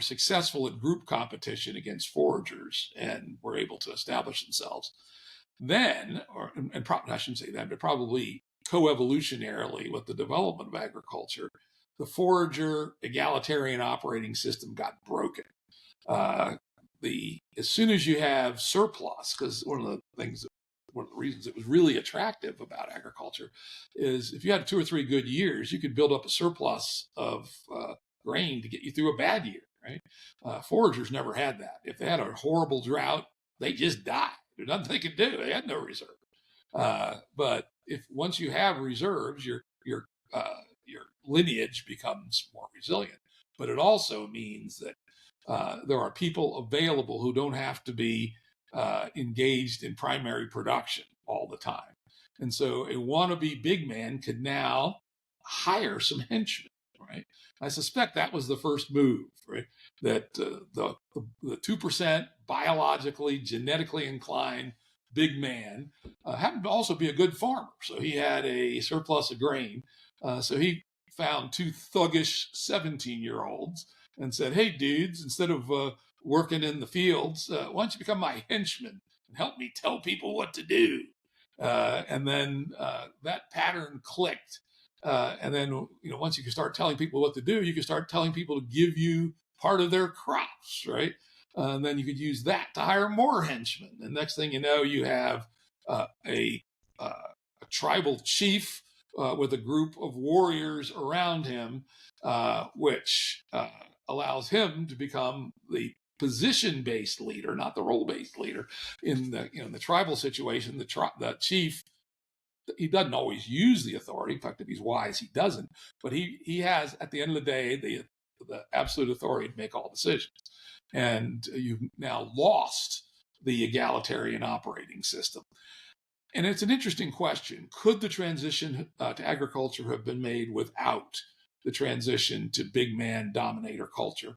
successful in group competition against foragers and were able to establish themselves. Then, I shouldn't say that, but probably coevolutionarily with the development of agriculture, the forager egalitarian operating system got broken. As soon as you have surplus, because one of the reasons it was really attractive about agriculture is if you had 2 or 3 good years, you could build up a surplus of grain to get you through a bad year, right? Foragers never had that. If they had a horrible drought, they just died. There's nothing they could do. They had no reserve. But if once you have reserves, your lineage becomes more resilient. But it also means that there are people available who don't have to be engaged in primary production all the time. And so a wannabe big man could now hire some henchmen, right? I suspect that was the first move, right? That the 2% biologically, genetically inclined big man happened to also be a good farmer. So he had a surplus of grain. So he found 2 thuggish 17-year-olds and said, hey, dudes, instead of working in the fields, why don't you become my henchman and help me tell people what to do? And then that pattern clicked. And then, once you can start telling people what to do, you can start telling people to give you part of their crops, right? And then you could use that to hire more henchmen. And next thing you know, you have a tribal chief with a group of warriors around him, which allows him to become the position-based leader, not the role-based leader. In the tribal situation, the chief, he doesn't always use the authority. In fact, if he's wise, he doesn't. But he has, at the end of the day, the absolute authority to make all decisions. And you've now lost the egalitarian operating system. And it's an interesting question. Could the transition to agriculture have been made without the transition to big man dominator culture?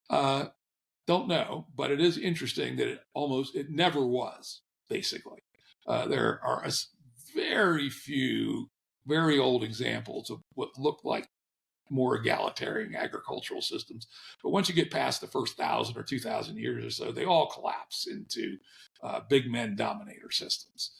Don't know, but it is interesting that it never was, basically. There are very few, very old examples of what looked like more egalitarian agricultural systems. But once you get past the first 1,000 or 2,000 years or so, they all collapse into big men dominator systems,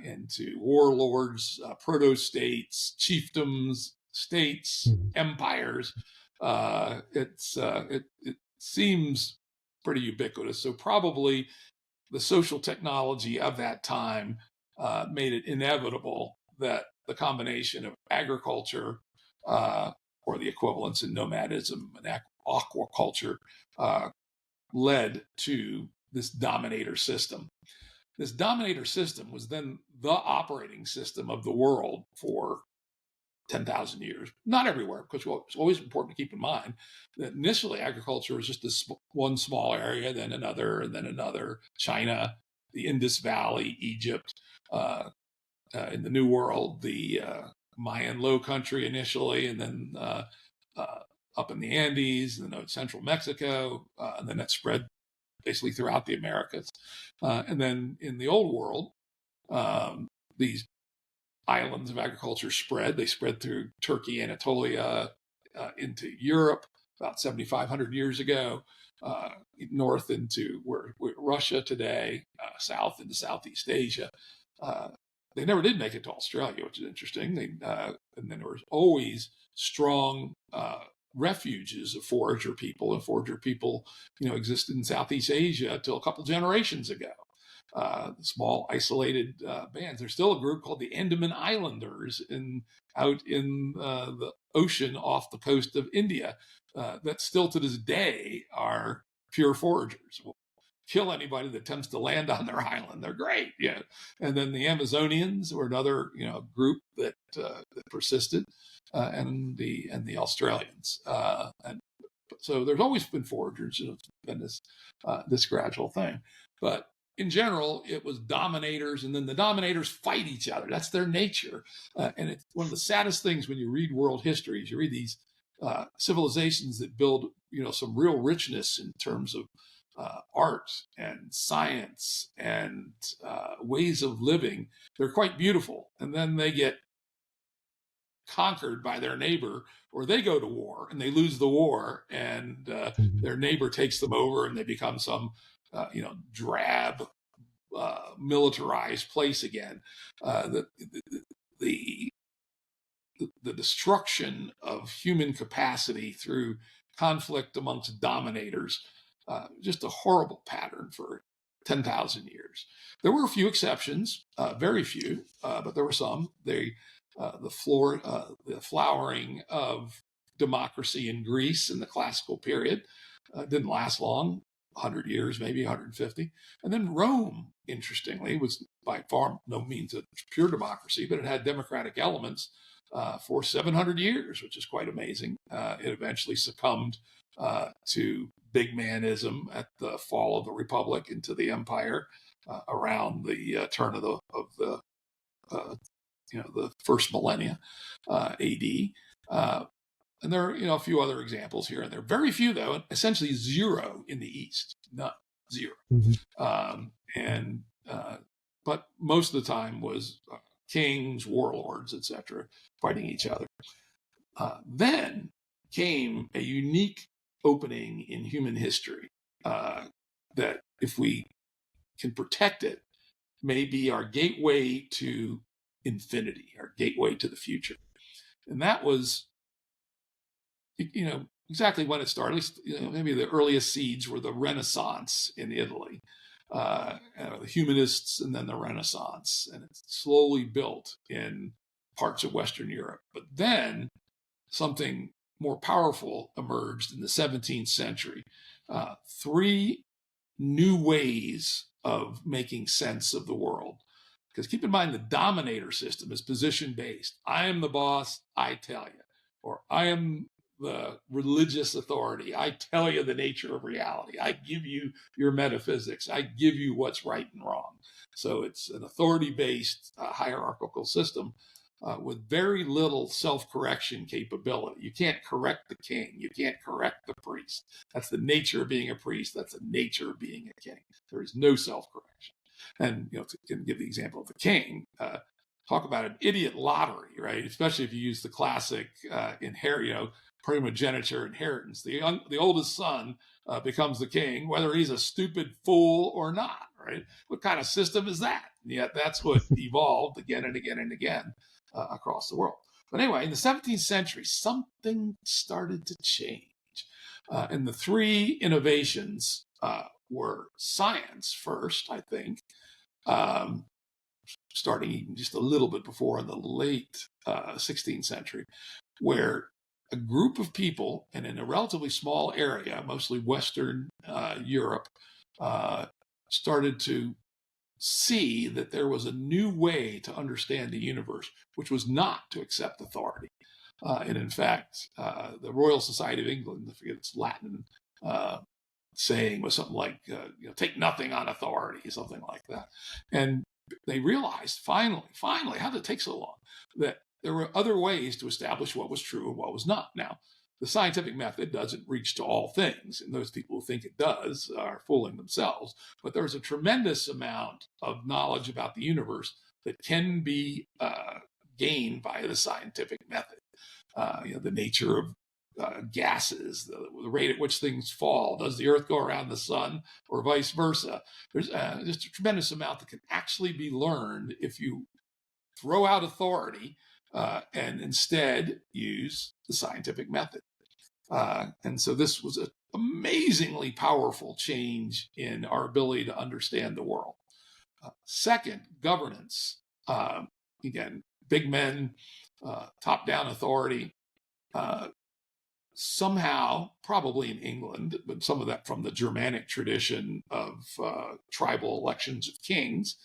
into warlords, proto-states, chiefdoms, states, empires. It seems pretty ubiquitous. So probably the social technology of that time made it inevitable that the combination of agriculture or the equivalents in nomadism and aquaculture led to this dominator system. This dominator system was then the operating system of the world for 10,000 years. Not everywhere, because it's always important to keep in mind that initially agriculture was just this one small area, then another, and then another. China, the Indus Valley, Egypt, in the New World, the Mayan Low Country initially, and then up in the Andes, and then central Mexico, and then that spread basically throughout the Americas. And then in the Old World, these islands of agriculture spread. They spread through Turkey, Anatolia, into Europe about 7,500 years ago, north into where Russia today, south into Southeast Asia. They never did make it to Australia, which is interesting. And then there was always strong refuges of forager people, and forager people, existed in Southeast Asia until a couple generations ago. Small isolated bands. There's still a group called the Andaman Islanders out in the ocean off the coast of India that still to this day are pure foragers. Will kill anybody that attempts to land on their island. They're great, yeah. And then the Amazonians were another group that persisted, and the Australians. And so there's always been foragers. It's been this gradual thing, but in general, it was dominators, and then the dominators fight each other. That's their nature. And it's one of the saddest things when you read world histories. You read these civilizations that build, some real richness in terms of art and science and ways of living. They're quite beautiful. And then they get conquered by their neighbor, or they go to war and they lose the war, and their neighbor takes them over, and they become some drab militarized place again. The destruction of human capacity through conflict amongst dominators, just a horrible pattern for 10,000 years. There were a few exceptions, very few, but there were some. The flowering of democracy in Greece in the classical period didn't last long, 100 years, maybe 150. And then Rome, interestingly, was by far no means a pure democracy, but it had democratic elements for 700 years, which is quite amazing. It eventually succumbed to big manism at the fall of the Republic into the empire around the turn of the first millennia AD. And there are a few other examples here and there. Very few, though, essentially zero in the East. None, zero. But most of the time was kings, warlords, etc., fighting each other. Then came a unique opening in human history that, if we can protect it, may be our gateway to infinity, our gateway to the future. And that was, exactly when it started. At least, maybe the earliest seeds were the Renaissance in Italy, the humanists, and then the Renaissance, and it slowly built in parts of Western Europe. But then something more powerful emerged in the 17th century. Three new ways of making sense of the world. Because keep in mind, the dominator system is position-based. I am the boss, I tell you. Or I am the religious authority. I tell you the nature of reality. I give you your metaphysics. I give you what's right and wrong. So it's an authority-based hierarchical system with very little self-correction capability. You can't correct the king. You can't correct the priest. That's the nature of being a priest. That's the nature of being a king. There is no self-correction. And, to give the example of the king, talk about an idiot lottery, right? Especially if you use the classic primogeniture inheritance. The oldest son becomes the king, whether he's a stupid fool or not, right? What kind of system is that? And yet that's what evolved again and again and again across the world. But anyway, in the 17th century, something started to change. And the three innovations were science first, I think, starting even just a little bit before in the late 16th century, where a group of people, and in a relatively small area, mostly Western Europe, started to see that there was a new way to understand the universe, which was not to accept authority. And in fact, the Royal Society of England, I forget its Latin saying, was something like, take nothing on authority, something like that. And they realized finally, how did it take so long, that there were other ways to establish what was true and what was not. Now, the scientific method doesn't reach to all things, and those people who think it does are fooling themselves. But there's a tremendous amount of knowledge about the universe that can be gained by the scientific method. The nature of gases, the rate at which things fall. Does the Earth go around the sun, or vice versa? There's just a tremendous amount that can actually be learned if you throw out authority and instead use the scientific method. And so this was an amazingly powerful change in our ability to understand the world. Second, governance. Again, big men, top-down authority. Somehow, probably in England, but some of that from the Germanic tradition of tribal elections of kings,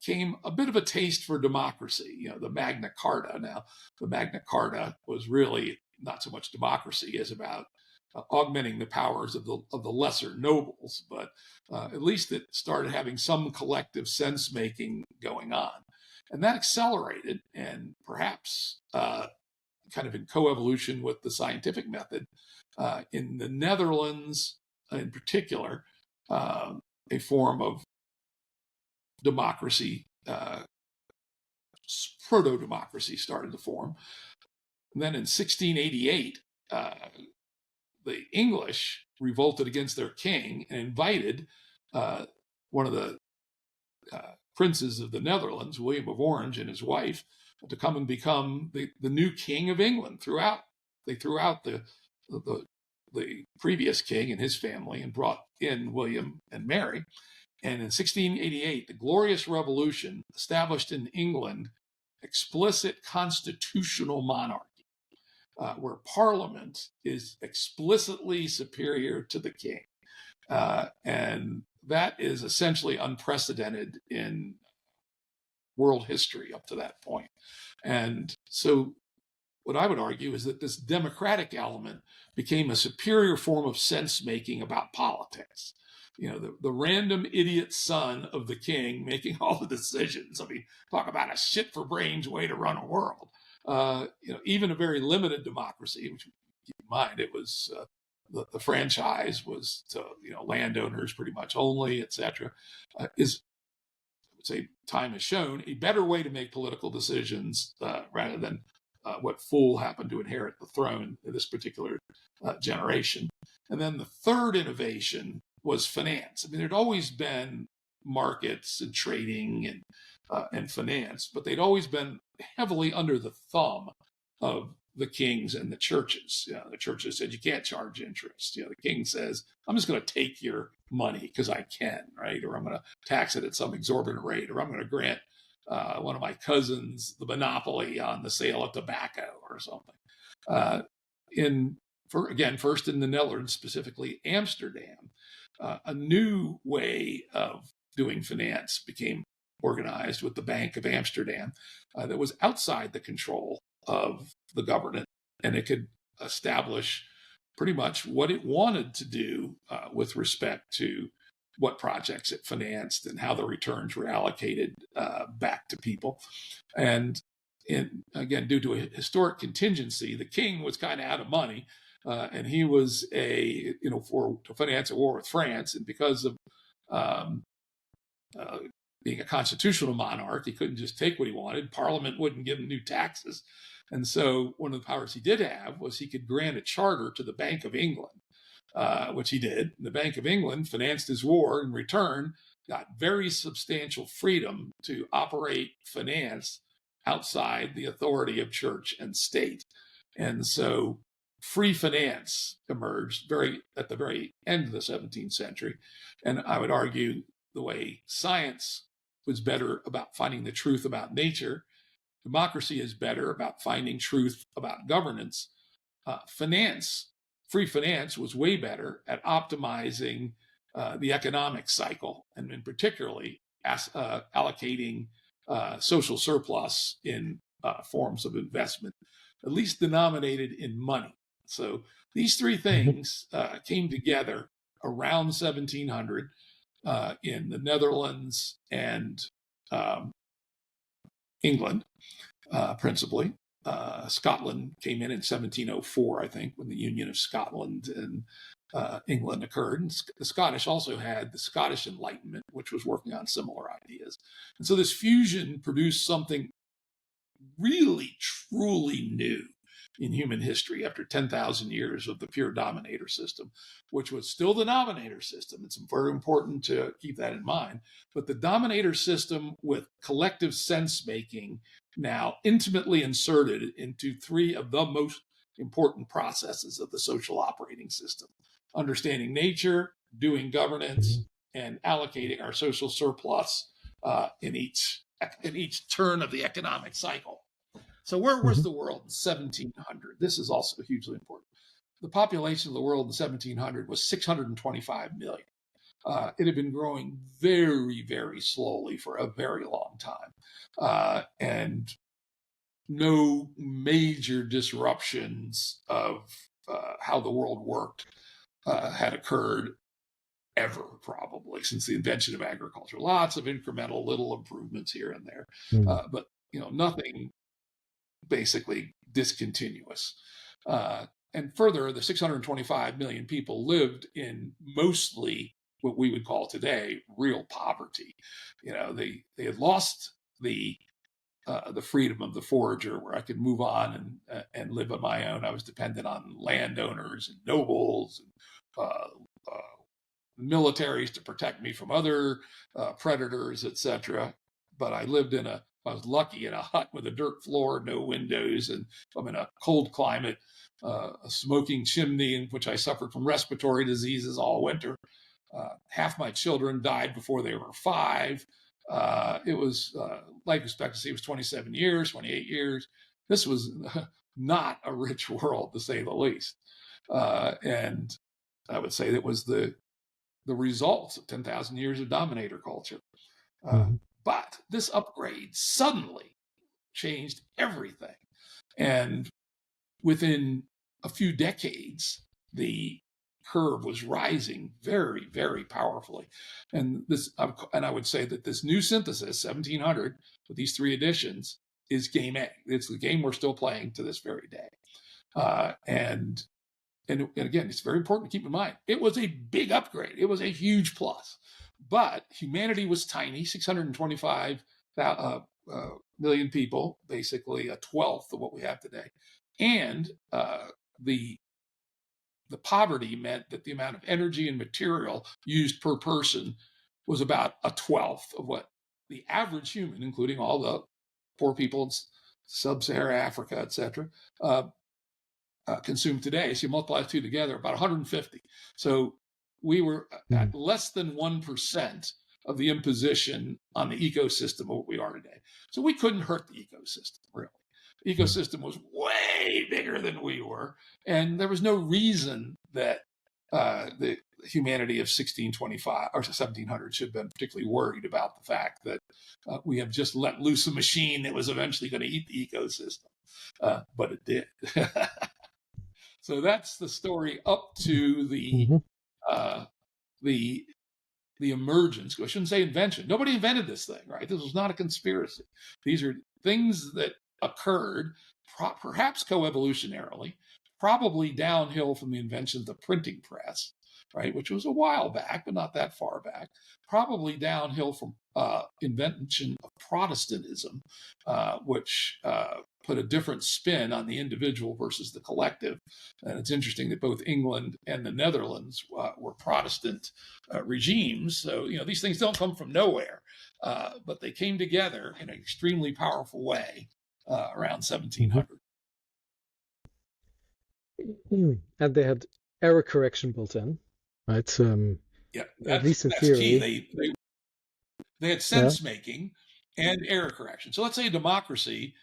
came a bit of a taste for democracy. The Magna Carta. Now, the Magna Carta was really not so much democracy as about augmenting the powers of the lesser nobles, but at least it started having some collective sense-making going on. And that accelerated, and perhaps kind of in coevolution with the scientific method, in the Netherlands in particular, a form of democracy, proto-democracy started to form. And then in 1688, the English revolted against their king and invited one of the princes of the Netherlands, William of Orange, and his wife, to come and become the new king of England. They threw out the previous king and his family and brought in William and Mary. And in 1688, the Glorious Revolution established in England explicit constitutional monarchy, where Parliament is explicitly superior to the king. And that is essentially unprecedented in world history up to that point. And so what I would argue is that this democratic element became a superior form of sense-making about politics. You know, the random idiot son of the king making all the decisions. I mean, talk about a shit for brains way to run a world. You know, even a very limited democracy, which keep in mind, it was the franchise was to, you know, landowners pretty much only, etc. Is, I would say, time has shown a better way to make political decisions rather than what fool happened to inherit the throne in this particular generation. And then the third innovation was finance. I mean, there'd always been markets and trading and finance, but they'd always been heavily under the thumb of the kings and the churches. You know, the churches said, you can't charge interest. You know, the king says, I'm just going to take your money because I can, right? Or I'm going to tax it at some exorbitant rate, or I'm going to grant one of my cousins the monopoly on the sale of tobacco or something. First in the Netherlands, specifically Amsterdam, a new way of doing finance became organized with the Bank of Amsterdam that was outside the control of the government, and it could establish pretty much what it wanted to do with respect to what projects it financed and how the returns were allocated back to people. And again, due to a historic contingency, the king was kind of out of money, and he was to finance a war with France. And because of being a constitutional monarch, he couldn't just take what he wanted. Parliament wouldn't give him new taxes. And so one of the powers he did have was he could grant a charter to the Bank of England, which he did. The Bank of England financed his war, in return got very substantial freedom to operate finance outside the authority of church and state. And so free finance emerged at the very end of the 17th century. And I would argue the way science was better about finding the truth about nature, democracy is better about finding truth about governance. Free finance was way better at optimizing the economic cycle, and in particularly allocating social surplus in forms of investment, at least denominated in money. So these three things came together around 1700 in the Netherlands and England, principally. Scotland came in 1704, I think, when the Union of Scotland and England occurred. And the Scottish also had the Scottish Enlightenment, which was working on similar ideas. And so this fusion produced something really, truly new in human history after 10,000 years of the pure Dominator system, which was still the Dominator system. It's very important to keep that in mind. But the Dominator system with collective sense-making now intimately inserted into three of the most important processes of the social operating system: understanding nature, doing governance, and allocating our social surplus in each turn of the economic cycle. So where was the world in 1700? This is also hugely important. The population of the world in 1700 was 625 million. It had been growing very, very slowly for a very long time. And no major disruptions of how the world worked had occurred ever, probably, since the invention of agriculture. Lots of incremental little improvements here and there, but nothing basically discontinuous. And further, the 625 million people lived in mostly what we would call today real poverty. They had lost the freedom of the forager, where I could move on and live on my own. I was dependent on landowners and nobles and militaries to protect me from other predators, etc. But I was lucky in a hut with a dirt floor, no windows, and I'm in a cold climate, a smoking chimney in which I suffered from respiratory diseases all winter. Half my children died before they were 5. It was life expectancy was 27 years, 28 years. This was not a rich world, to say the least. And I would say that was the result of 10,000 years of dominator culture. But this upgrade suddenly changed everything. And within a few decades, the curve was rising very, very powerfully. And I would say that this new synthesis, 1700, with these 3 editions, is game A. It's the game we're still playing to this very day. And again, it's very important to keep in mind, it was a big upgrade. It was a huge plus. But humanity was tiny, 625 million people, basically a 12th of what we have today. And the poverty meant that the amount of energy and material used per person was about a 12th of what the average human, including all the poor people in sub-Saharan Africa, etc., consume today. So you multiply the two together, about 150. So we were at less than 1% of the imposition on the ecosystem of what we are today. So we couldn't hurt the ecosystem, really. The ecosystem was way bigger than we were, and there was no reason that the humanity of 1625 or 1700 should have been particularly worried about the fact that we have just let loose a machine that was eventually going to eat the ecosystem, but it did. So that's the story up to the emergence. I shouldn't say invention. Nobody invented this thing, right? This was not a conspiracy. These are things that occurred, perhaps coevolutionarily, probably downhill from the invention of the printing press, right, which was a while back, but not that far back. Probably downhill from invention of Protestantism, which put a different spin on the individual versus the collective. And it's interesting that both England and the Netherlands were Protestant regimes. So, these things don't come from nowhere, but they came together in an extremely powerful way around 1700. And they had error correction built in, right? At least in theory. Key. They had sense making and error correction. So let's say a democracy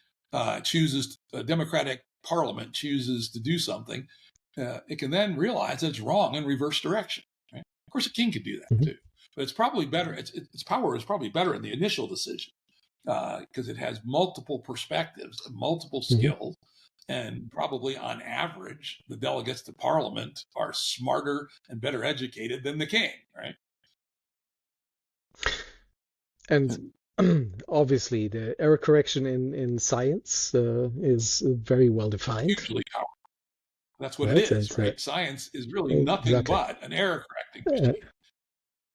chooses, a democratic parliament chooses to do something. It can then realize that it's wrong and reverse direction. Right? Of course, a king could do that too, but it's probably better. Its power is probably better in the initial decision because it has multiple perspectives, multiple skills. And probably on average, the delegates to parliament are smarter and better educated than the king, right? And obviously, the error correction in science is very well defined. Hugely powerful. That's what it is, right? Science is really nothing but an error correcting machine.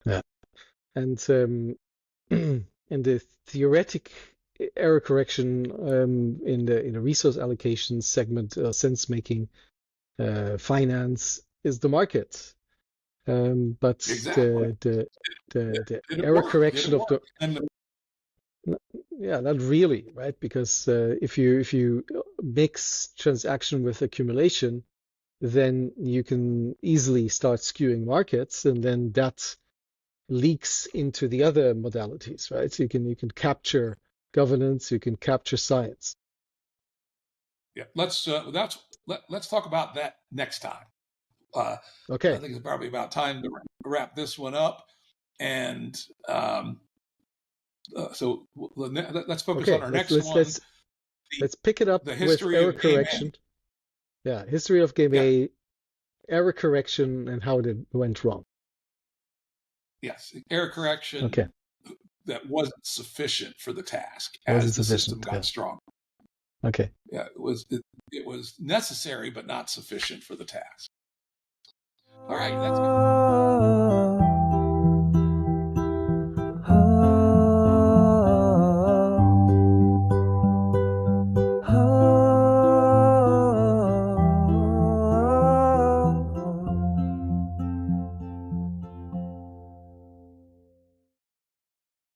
Yeah. And the theoretic error correction in the resource allocation segment, sense making, finance is the market, but the error correction of not really, right? Because if you mix transaction with accumulation, then you can easily start skewing markets, and then that leaks into the other modalities, right? So you can capture governance, you can capture science. Yeah, let's talk about that next time. Okay. I think it's probably about time to wrap this one up, and so let's focus on our next one. Let's pick it up with error correction. Yeah, history of game A, error correction, and how it went wrong. Yes, error correction. Okay. That wasn't sufficient for the task as the system got stronger. Okay. Yeah, it was necessary but not sufficient for the task. All right, that's good.